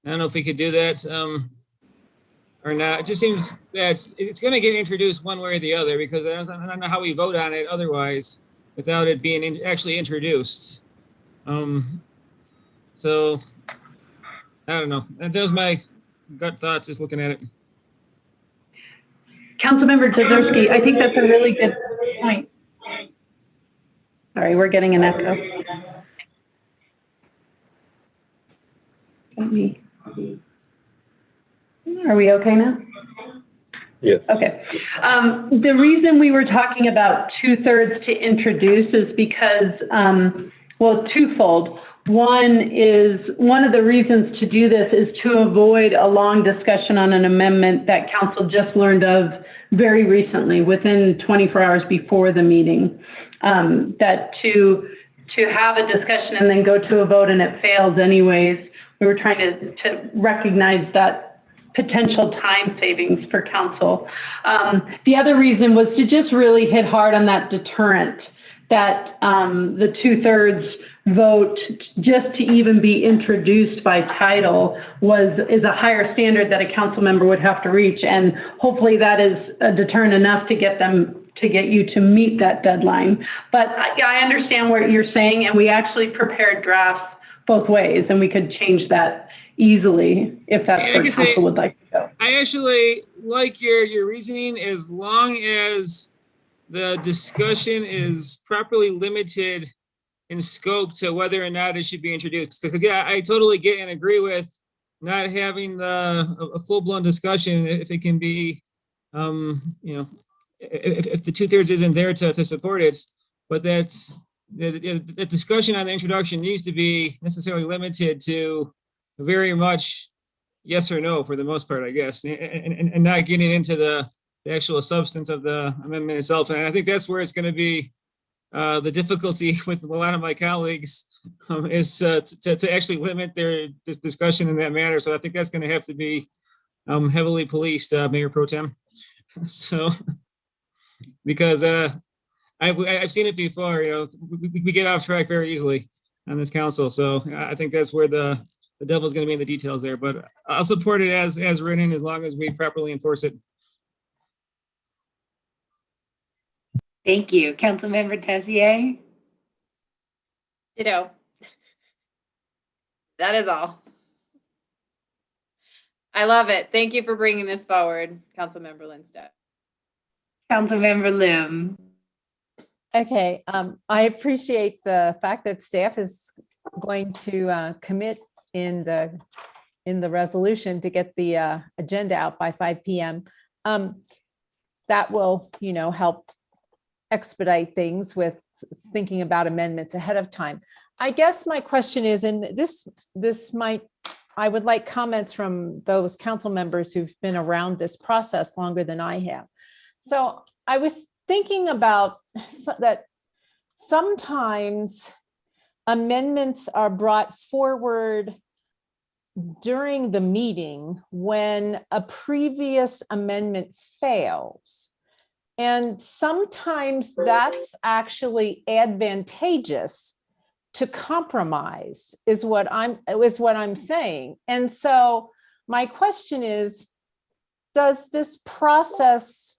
I don't know if we could do that. Or not. It just seems that it's going to get introduced one way or the other, because I don't know how we vote on it otherwise without it being actually introduced. So I don't know. That was my gut thought just looking at it. Councilmember Jazerski, I think that's a really good point. Sorry, we're getting an echo. Are we okay now? Yes. Okay. The reason we were talking about 2/3 to introduce is because, well, twofold. One of the reasons to do this is to avoid a long discussion on an amendment that council just learned of very recently, within 24 hours before the meeting. That to have a discussion and then go to a vote and it fails anyways, we were trying to recognize that potential time savings for council. The other reason was to just really hit hard on that deterrent, that the 2/3 vote just to even be introduced by title is a higher standard that a council member would have to reach, and hopefully that is a deterrent enough to get you to meet that deadline. But I understand what you're saying, and we actually prepared drafts both ways, and we could change that easily if that's where council would like to go. I actually like your reasoning, as long as the discussion is properly limited in scope to whether or not it should be introduced. Because yeah, I totally get and agree with not having a full-blown discussion if it can be, if the 2/3 isn't there to support it, but that's the discussion on the introduction needs to be necessarily limited to very much yes or no for the most part, I guess, and not getting into the actual substance of the amendment itself. And I think that's where it's going to be the difficulty with a lot of my colleagues is to actually limit their discussion in that matter. So I think that's going to have to be heavily policed, Mayor Pro Tem. So because I've seen it before, we get off track very easily on this council. So I think that's where the devil's going to be in the details there, but I'll support it as written, as long as we properly enforce it. Thank you. Councilmember Tessier? Ditto. That is all. I love it. Thank you for bringing this forward, Councilmember Lindstedt. Councilmember Lim. Okay, I appreciate the fact that staff is going to commit in the resolution to get the agenda out by 5 p.m. That will, help expedite things with thinking about amendments ahead of time. I guess my question is, and this might I would like comments from those council members who've been around this process longer than I have. So I was thinking about that sometimes amendments are brought forward during the meeting when a previous amendment fails. And sometimes that's actually advantageous to compromise is what I'm saying. And so my question is, does this process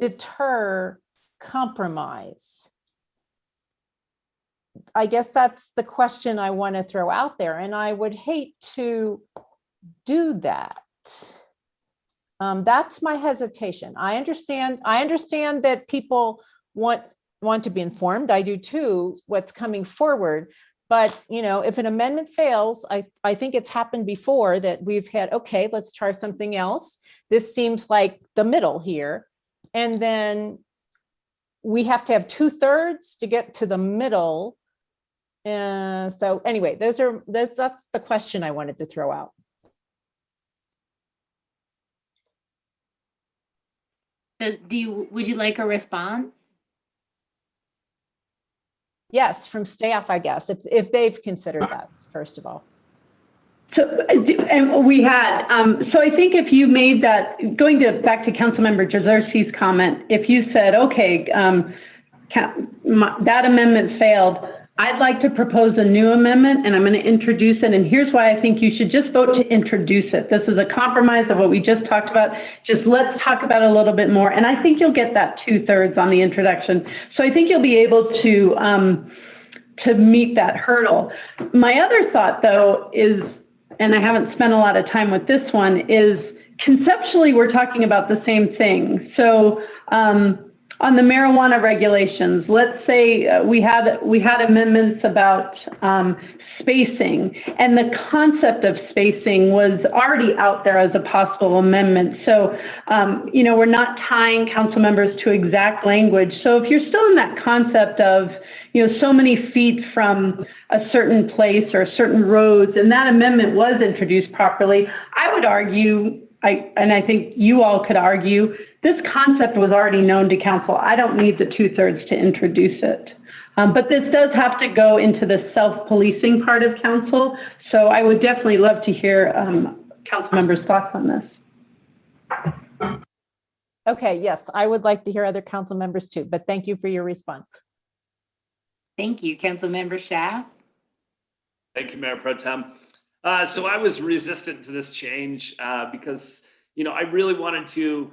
deter compromise? I guess that's the question I want to throw out there, and I would hate to do that. That's my hesitation. I understand that people want to be informed. I do too, what's coming forward. But, you know, if an amendment fails, I think it's happened before that we've had, okay, let's try something else. This seems like the middle here. And then we have to have 2/3 to get to the middle. So anyway, that's the question I wanted to throw out. Would you like a response? Yes, from staff, I guess, if they've considered that, first of all. So, and we had, so I think if you made that, going back to Councilmember Jazerski's comment, if you said, okay, that amendment failed, I'd like to propose a new amendment and I'm going to introduce it. And here's why I think you should just vote to introduce it. This is a compromise of what we just talked about. Just let's talk about it a little bit more. And I think you'll get that 2/3 on the introduction. So I think you'll be able to meet that hurdle. My other thought though is, and I haven't spent a lot of time with this one, is conceptually we're talking about the same thing. So on the marijuana regulations, let's say we had amendments about spacing, and the concept of spacing was already out there as a possible amendment. So, you know, we're not tying council members to exact language. So if you're still in that concept of, you know, so many feet from a certain place or certain roads, and that amendment was introduced properly, I would argue, and I think you all could argue, this concept was already known to council. I don't need the 2/3 to introduce it. But this does have to go into the self-policing part of council. So I would definitely love to hear council members' thoughts on this. Okay, yes, I would like to hear other council members too, but thank you for your response. Thank you, Councilmember Schaaf. Thank you, Mayor Pro Tem. So I was resistant to this change because, you know, I really wanted to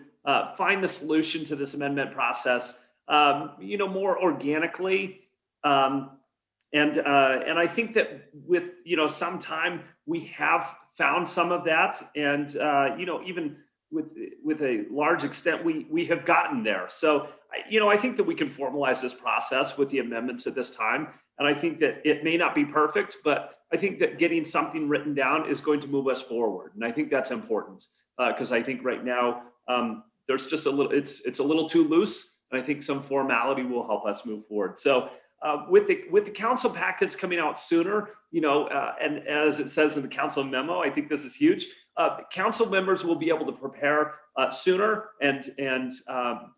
find the solution to this amendment process, you know, more organically. And I think that with, you know, some time we have found some of that. And, you know, even with a large extent, we have gotten there. So, you know, I think that we can formalize this process with the amendments at this time. And I think that it may not be perfect, but I think that getting something written down is going to move us forward. And I think that's important because I think right now there's just a little, it's a little too loose. And I think some formality will help us move forward. So with the council packets coming out sooner, you know, and as it says in the council memo, I think this is huge. Council members will be able to prepare sooner and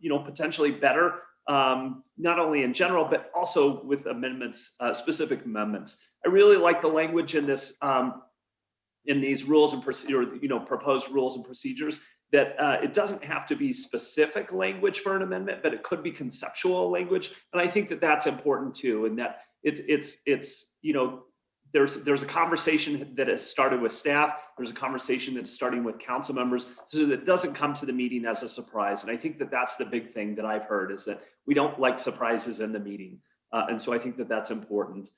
you know, potentially better, not only in general, but also with amendments, specific amendments. I really like the language in this, in these rules and procedure, you know, proposed rules and procedures, that it doesn't have to be specific language for an amendment, but it could be conceptual language. And I think that that's important too. And that it's you know, there's a conversation that has started with staff. There's a conversation that's starting with council members, so that it doesn't come to the meeting as a surprise. And I think that that's the big thing that I've heard, is that we don't like surprises in the meeting. And so I think that that's important.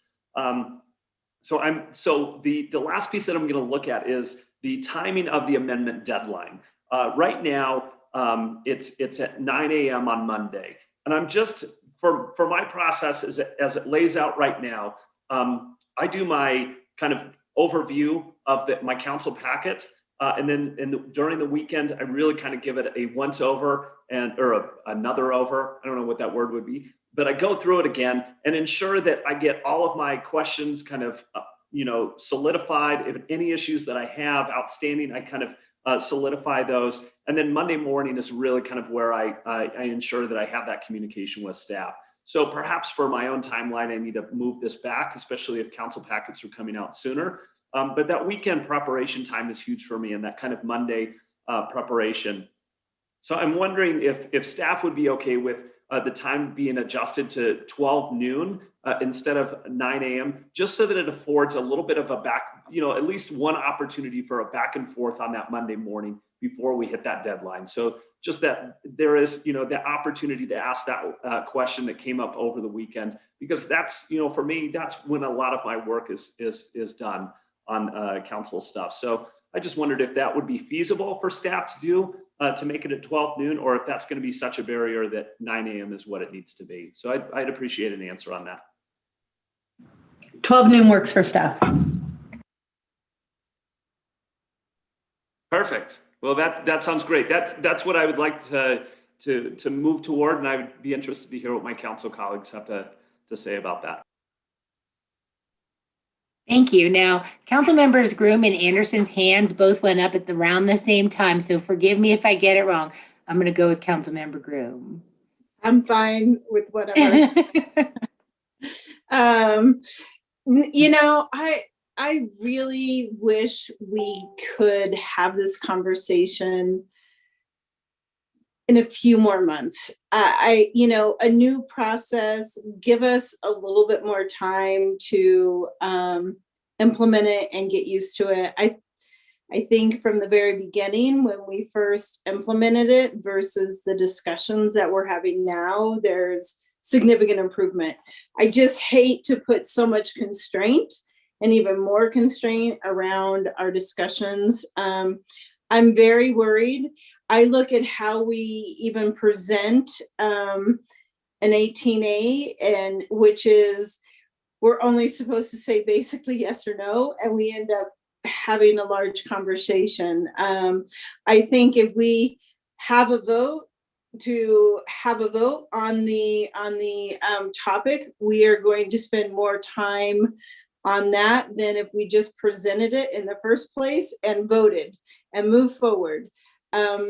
So the last piece that I'm going to look at is the timing of the amendment deadline. Right now, it's at 9 a.m. on Monday. And I'm just, for my process as it lays out right now, I do my kind of overview of my council packet. And then during the weekend, I really kind of give it a once over or another over. I don't know what that word would be, but I go through it again and ensure that I get all of my questions kind of solidified. If any issues that I have outstanding, I kind of solidify those. And then Monday morning is really kind of where I ensure that I have that communication with staff. So perhaps for my own timeline, I need to move this back, especially if council packets are coming out sooner. But that weekend preparation time is huge for me, and that kind of Monday preparation. So I'm wondering if staff would be okay with the time being adjusted to 12 noon instead of 9 a.m., just so that it affords a little bit of a at least one opportunity for a back and forth on that Monday morning before we hit that deadline. So just that there is, the opportunity to ask that question that came up over the weekend, because that's, for me, that's when a lot of my work is done on council stuff. So I just wondered if that would be feasible for staff to do, to make it at 12 noon, or if that's going to be such a barrier that 9 a.m. is what it needs to be. So I'd appreciate an answer on that. 12 noon works for staff. Perfect. Well, that sounds great. That's what I would like to move toward, and I would be interested to hear what my council colleagues have to say about that. Thank you. Now, council members Groom and Anderson's hands both went up at around the same time, so forgive me if I get it wrong. I'm going to go with council member Groom. I'm fine with whatever. I really wish we could have this conversation in a few more months. A new process, give us a little bit more time to implement it and get used to it. I think from the very beginning, when we first implemented it versus the discussions that we're having now, there's significant improvement. I just hate to put so much constraint and even more constraint around our discussions. I'm very worried. I look at how we even present an 18A, and which is, we're only supposed to say basically yes or no, and we end up having a large conversation. I think if we have a vote on the topic, we are going to spend more time on that than if we just presented it in the first place and voted and move forward.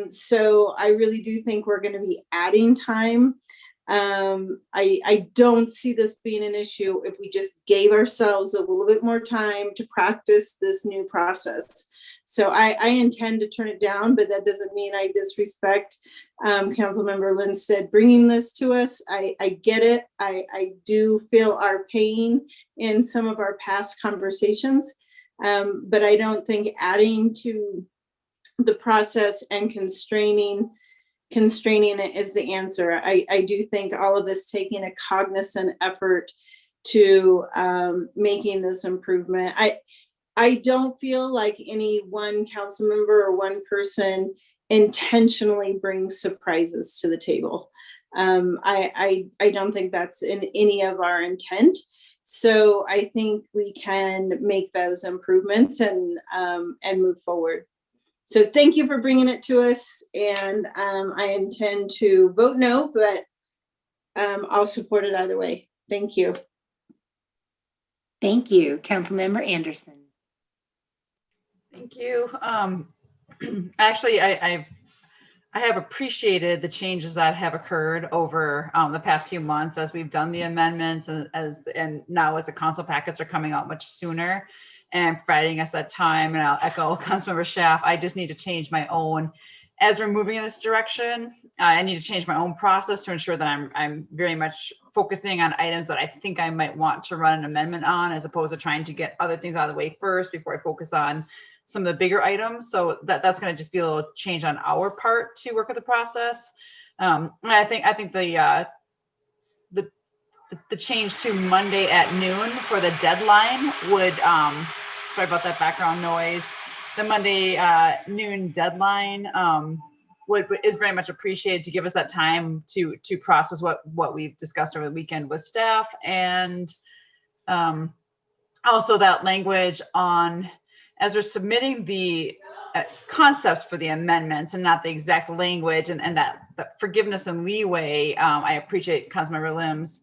So I really do think we're going to be adding time. I don't see this being an issue if we just gave ourselves a little bit more time to practice this new process. So I intend to turn it down, but that doesn't mean I disrespect Councilmember Lindstedt bringing this to us. I get it. I do feel our pain in some of our past conversations, but I don't think adding to the process and constraining it is the answer. I do think all of us taking a cognizant effort to making this improvement. I don't feel like any one council member or one person intentionally brings surprises to the table. I don't think that's in any of our intent. So I think we can make those improvements and move forward. So thank you for bringing it to us, and I intend to vote no, but I'll support it either way. Thank you. Thank you. Councilmember Anderson. Thank you. Actually, I have appreciated the changes that have occurred over the past few months as we've done the amendments, and now as the council packets are coming out much sooner and providing us that time. And I'll echo Councilmember Schaaf, I just need to change my own, as we're moving in this direction, I need to change my own process to ensure that I'm very much focusing on items that I think I might want to run an amendment on, as opposed to trying to get other things out of the way first before I focus on some of the bigger items. So that's going to just be a little change on our part to work with the process. And I think the change to Monday at noon for the deadline would, sorry about that background noise. The Monday noon deadline is very much appreciated to give us that time to process what we've discussed over the weekend with staff, and also that language on, as we're submitting the concepts for the amendments and not the exact language, and that forgiveness and leeway. I appreciate Councilmember Lim's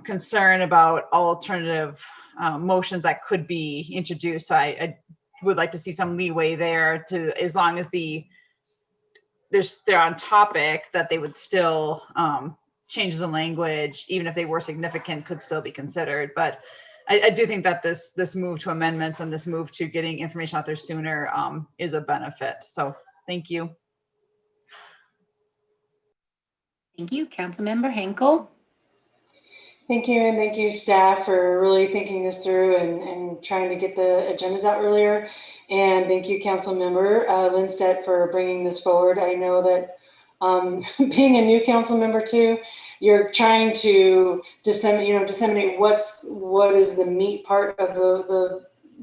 concern about alternative motions that could be introduced. So I would like to see some leeway there to, as long as they're on topic, that they would still, changes in language, even if they were significant, could still be considered. But I do think that this move to amendments and this move to getting information out there sooner is a benefit. So thank you. Thank you. Councilmember Henkel. Thank you, and thank you, staff, for really thinking this through and trying to get the agendas out earlier. And thank you, Councilmember Lindstedt, for bringing this forward. I know that being a new council member too, you're trying to disseminate what is the meat part of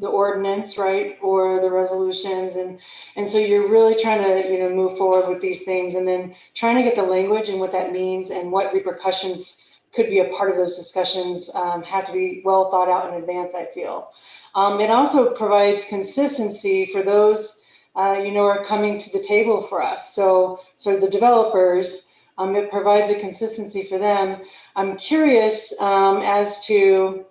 the ordinance, right, or the resolutions, and so you're really trying to move forward with these things, and then trying to get the language and what that means and what repercussions could be a part of those discussions have to be well thought out in advance, I feel. It also provides consistency for those are coming to the table for us. So the developers, it provides a consistency for them. I'm curious as to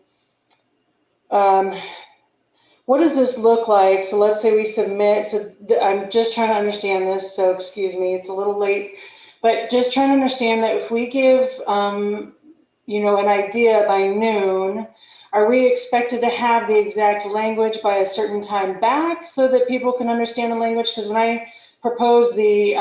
what does this look like? So let's say we submit, so I'm just trying to understand this, so excuse me, it's a little late, but just trying to understand that if we give, an idea by noon, are we expected to have the exact language by a certain time back so that people can understand the language? Because when I proposed the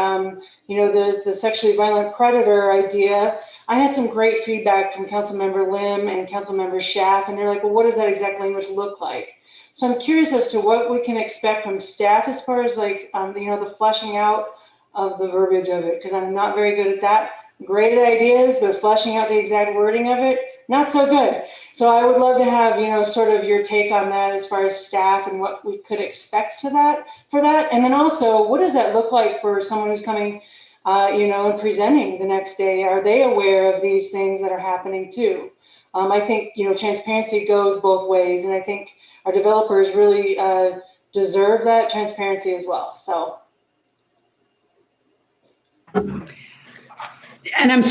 sexually violent predator idea, I had some great feedback from Councilmember Lim and Councilmember Schaaf, and they're like, well, what does that exact language look like? So I'm curious as to what we can expect from staff as far as the fleshing out of the verbiage of it, because I'm not very good at that. Great ideas, but fleshing out the exact wording of it, not so good. So I would love to have, sort of your take on that as far as staff and what we could expect for that. And then also, what does that look like for someone who's coming, and presenting the next day? Are they aware of these things that are happening too? I think, transparency goes both ways. And I think our developers really deserve that transparency as well. So. And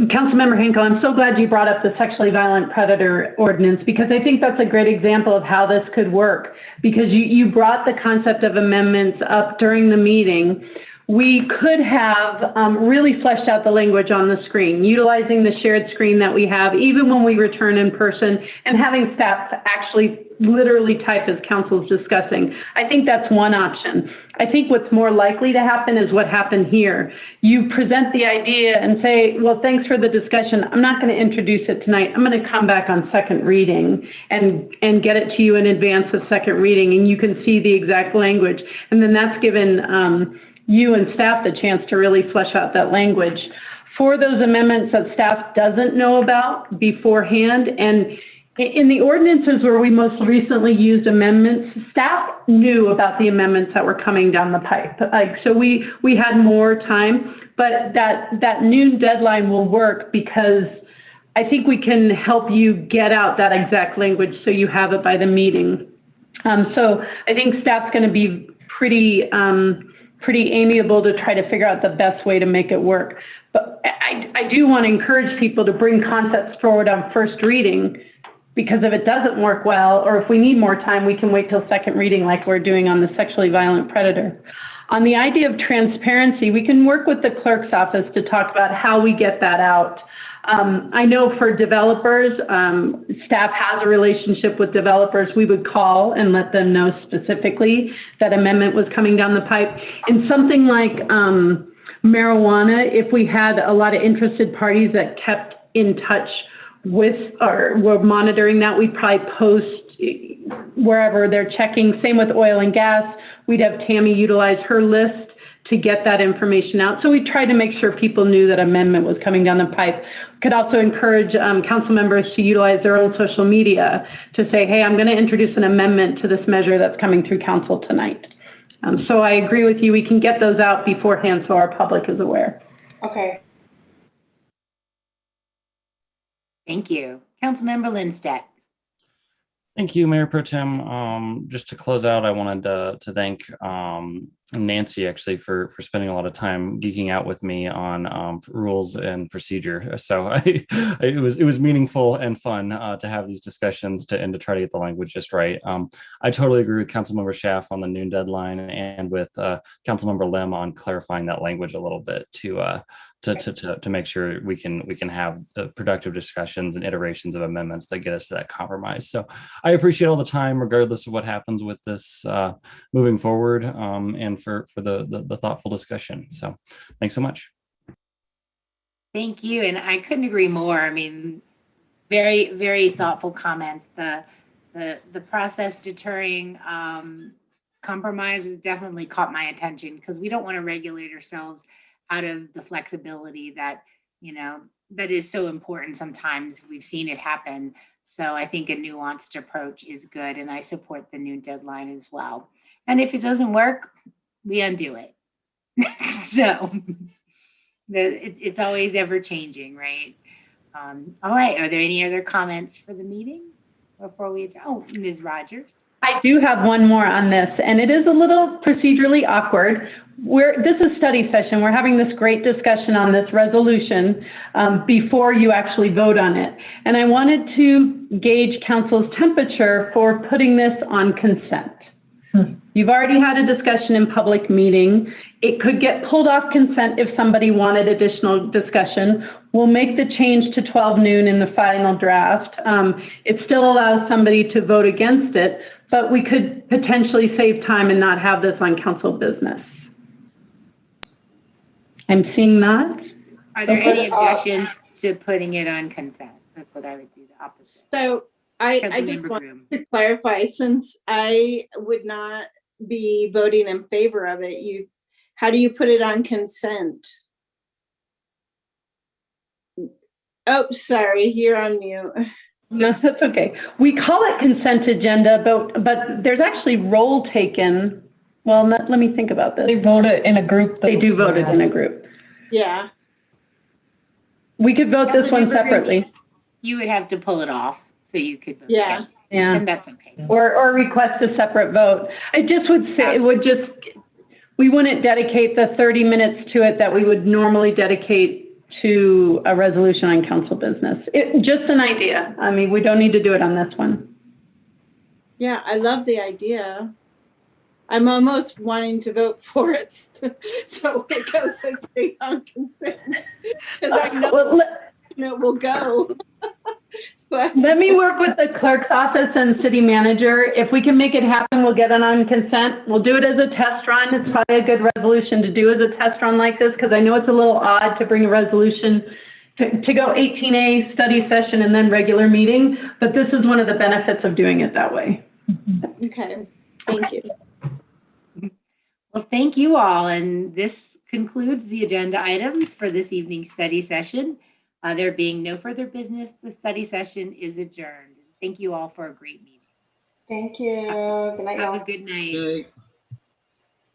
Councilmember Henkel, I'm so glad you brought up the sexually violent predator ordinance, because I think that's a great example of how this could work, because you brought the concept of amendments up during the meeting. We could have really fleshed out the language on the screen, utilizing the shared screen that we have, even when we return in person, and having staff actually literally type as council's discussing. I think that's one option. I think what's more likely to happen is what happened here. You present the idea and say, well, thanks for the discussion. I'm not going to introduce it tonight. I'm going to come back on second reading and get it to you in advance of second reading, and you can see the exact language. And then that's given you and staff the chance to really flesh out that language. For those amendments that staff doesn't know about beforehand, and in the ordinances where we most recently used amendments, staff knew about the amendments that were coming down the pipe. So we had more time, but that noon deadline will work because I think we can help you get out that exact language so you have it by the meeting. So I think staff's going to be pretty amiable to try to figure out the best way to make it work. But I do want to encourage people to bring concepts forward on first reading, because if it doesn't work well, or if we need more time, we can wait till second reading like we're doing on the sexually violent predator. On the idea of transparency, we can work with the clerk's office to talk about how we get that out. I know for developers, staff has a relationship with developers. We would call and let them know specifically that amendment was coming down the pipe. In something like marijuana, if we had a lot of interested parties that kept in touch with or were monitoring that, we'd probably post wherever they're checking. Same with oil and gas. We'd have Tammy utilize her list to get that information out. So we tried to make sure people knew that amendment was coming down the pipe. Could also encourage council members to utilize their own social media to say, hey, I'm going to introduce an amendment to this measure that's coming through council tonight. So I agree with you. We can get those out beforehand so our public is aware. Okay. Thank you. Councilmember Lindstedt. Thank you, Mayor Pro Tem. Just to close out, I wanted to thank Nancy actually for spending a lot of time geeking out with me on rules and procedure. So it was meaningful and fun to have these discussions and to try to get the language just right. I totally agree with Councilmember Schaaf on the noon deadline and with Councilmember Lim on clarifying that language a little bit to make sure we can have productive discussions and iterations of amendments that get us to that compromise. So I appreciate all the time, regardless of what happens with this moving forward, and for the thoughtful discussion. So thanks so much. Thank you. And I couldn't agree more. I mean, very, very thoughtful comments. The process deterring compromise has definitely caught my attention, because we don't want to regulate ourselves out of the flexibility that, that is so important sometimes. We've seen it happen. So I think a nuanced approach is good, and I support the noon deadline as well. And if it doesn't work, we undo it. So it's always ever changing, right? All right, are there any other comments for the meeting before we adjourn? Oh, Ms. Rogers. I do have one more on this, and it is a little procedurally awkward. This is study session. We're having this great discussion on this resolution before you actually vote on it. And I wanted to gauge council's temperature for putting this on consent. You've already had a discussion in public meeting. It could get pulled off consent if somebody wanted additional discussion. We'll make the change to 12 noon in the final draft. It still allows somebody to vote against it, but we could potentially save time and not have this on council business. I'm seeing that. Are there any objections to putting it on consent? That's what I would do, the opposite. So I just want to clarify, since I would not be voting in favor of it, how do you put it on consent? Oh, sorry, you're on mute. No, that's okay. We call it consent agenda, but there's actually roll taken. Well, let me think about this. They vote it in a group. They do vote it in a group. Yeah. We could vote this one separately. You would have to pull it off so you could vote. Yeah. Yeah. And that's okay. Or request a separate vote. I just would say we wouldn't dedicate the 30 minutes to it that we would normally dedicate to a resolution on council business. Just an idea. I mean, we don't need to do it on this one. Yeah, I love the idea. I'm almost wanting to vote for it, so it goes and stays on consent, because I know it will go. But let me work with the clerk's office and city manager. If we can make it happen, we'll get it on consent. We'll do it as a test run. It's probably a good resolution to do as a test run like this, because I know it's a little odd to bring a resolution to go 18A study session and then regular meeting, but this is one of the benefits of doing it that way. Okay, thank you. Well, thank you all. And this concludes the agenda items for this evening's study session. There being no further business, the study session is adjourned. Thank you all for a great meeting. Thank you. Good night, y'all. Have a good night.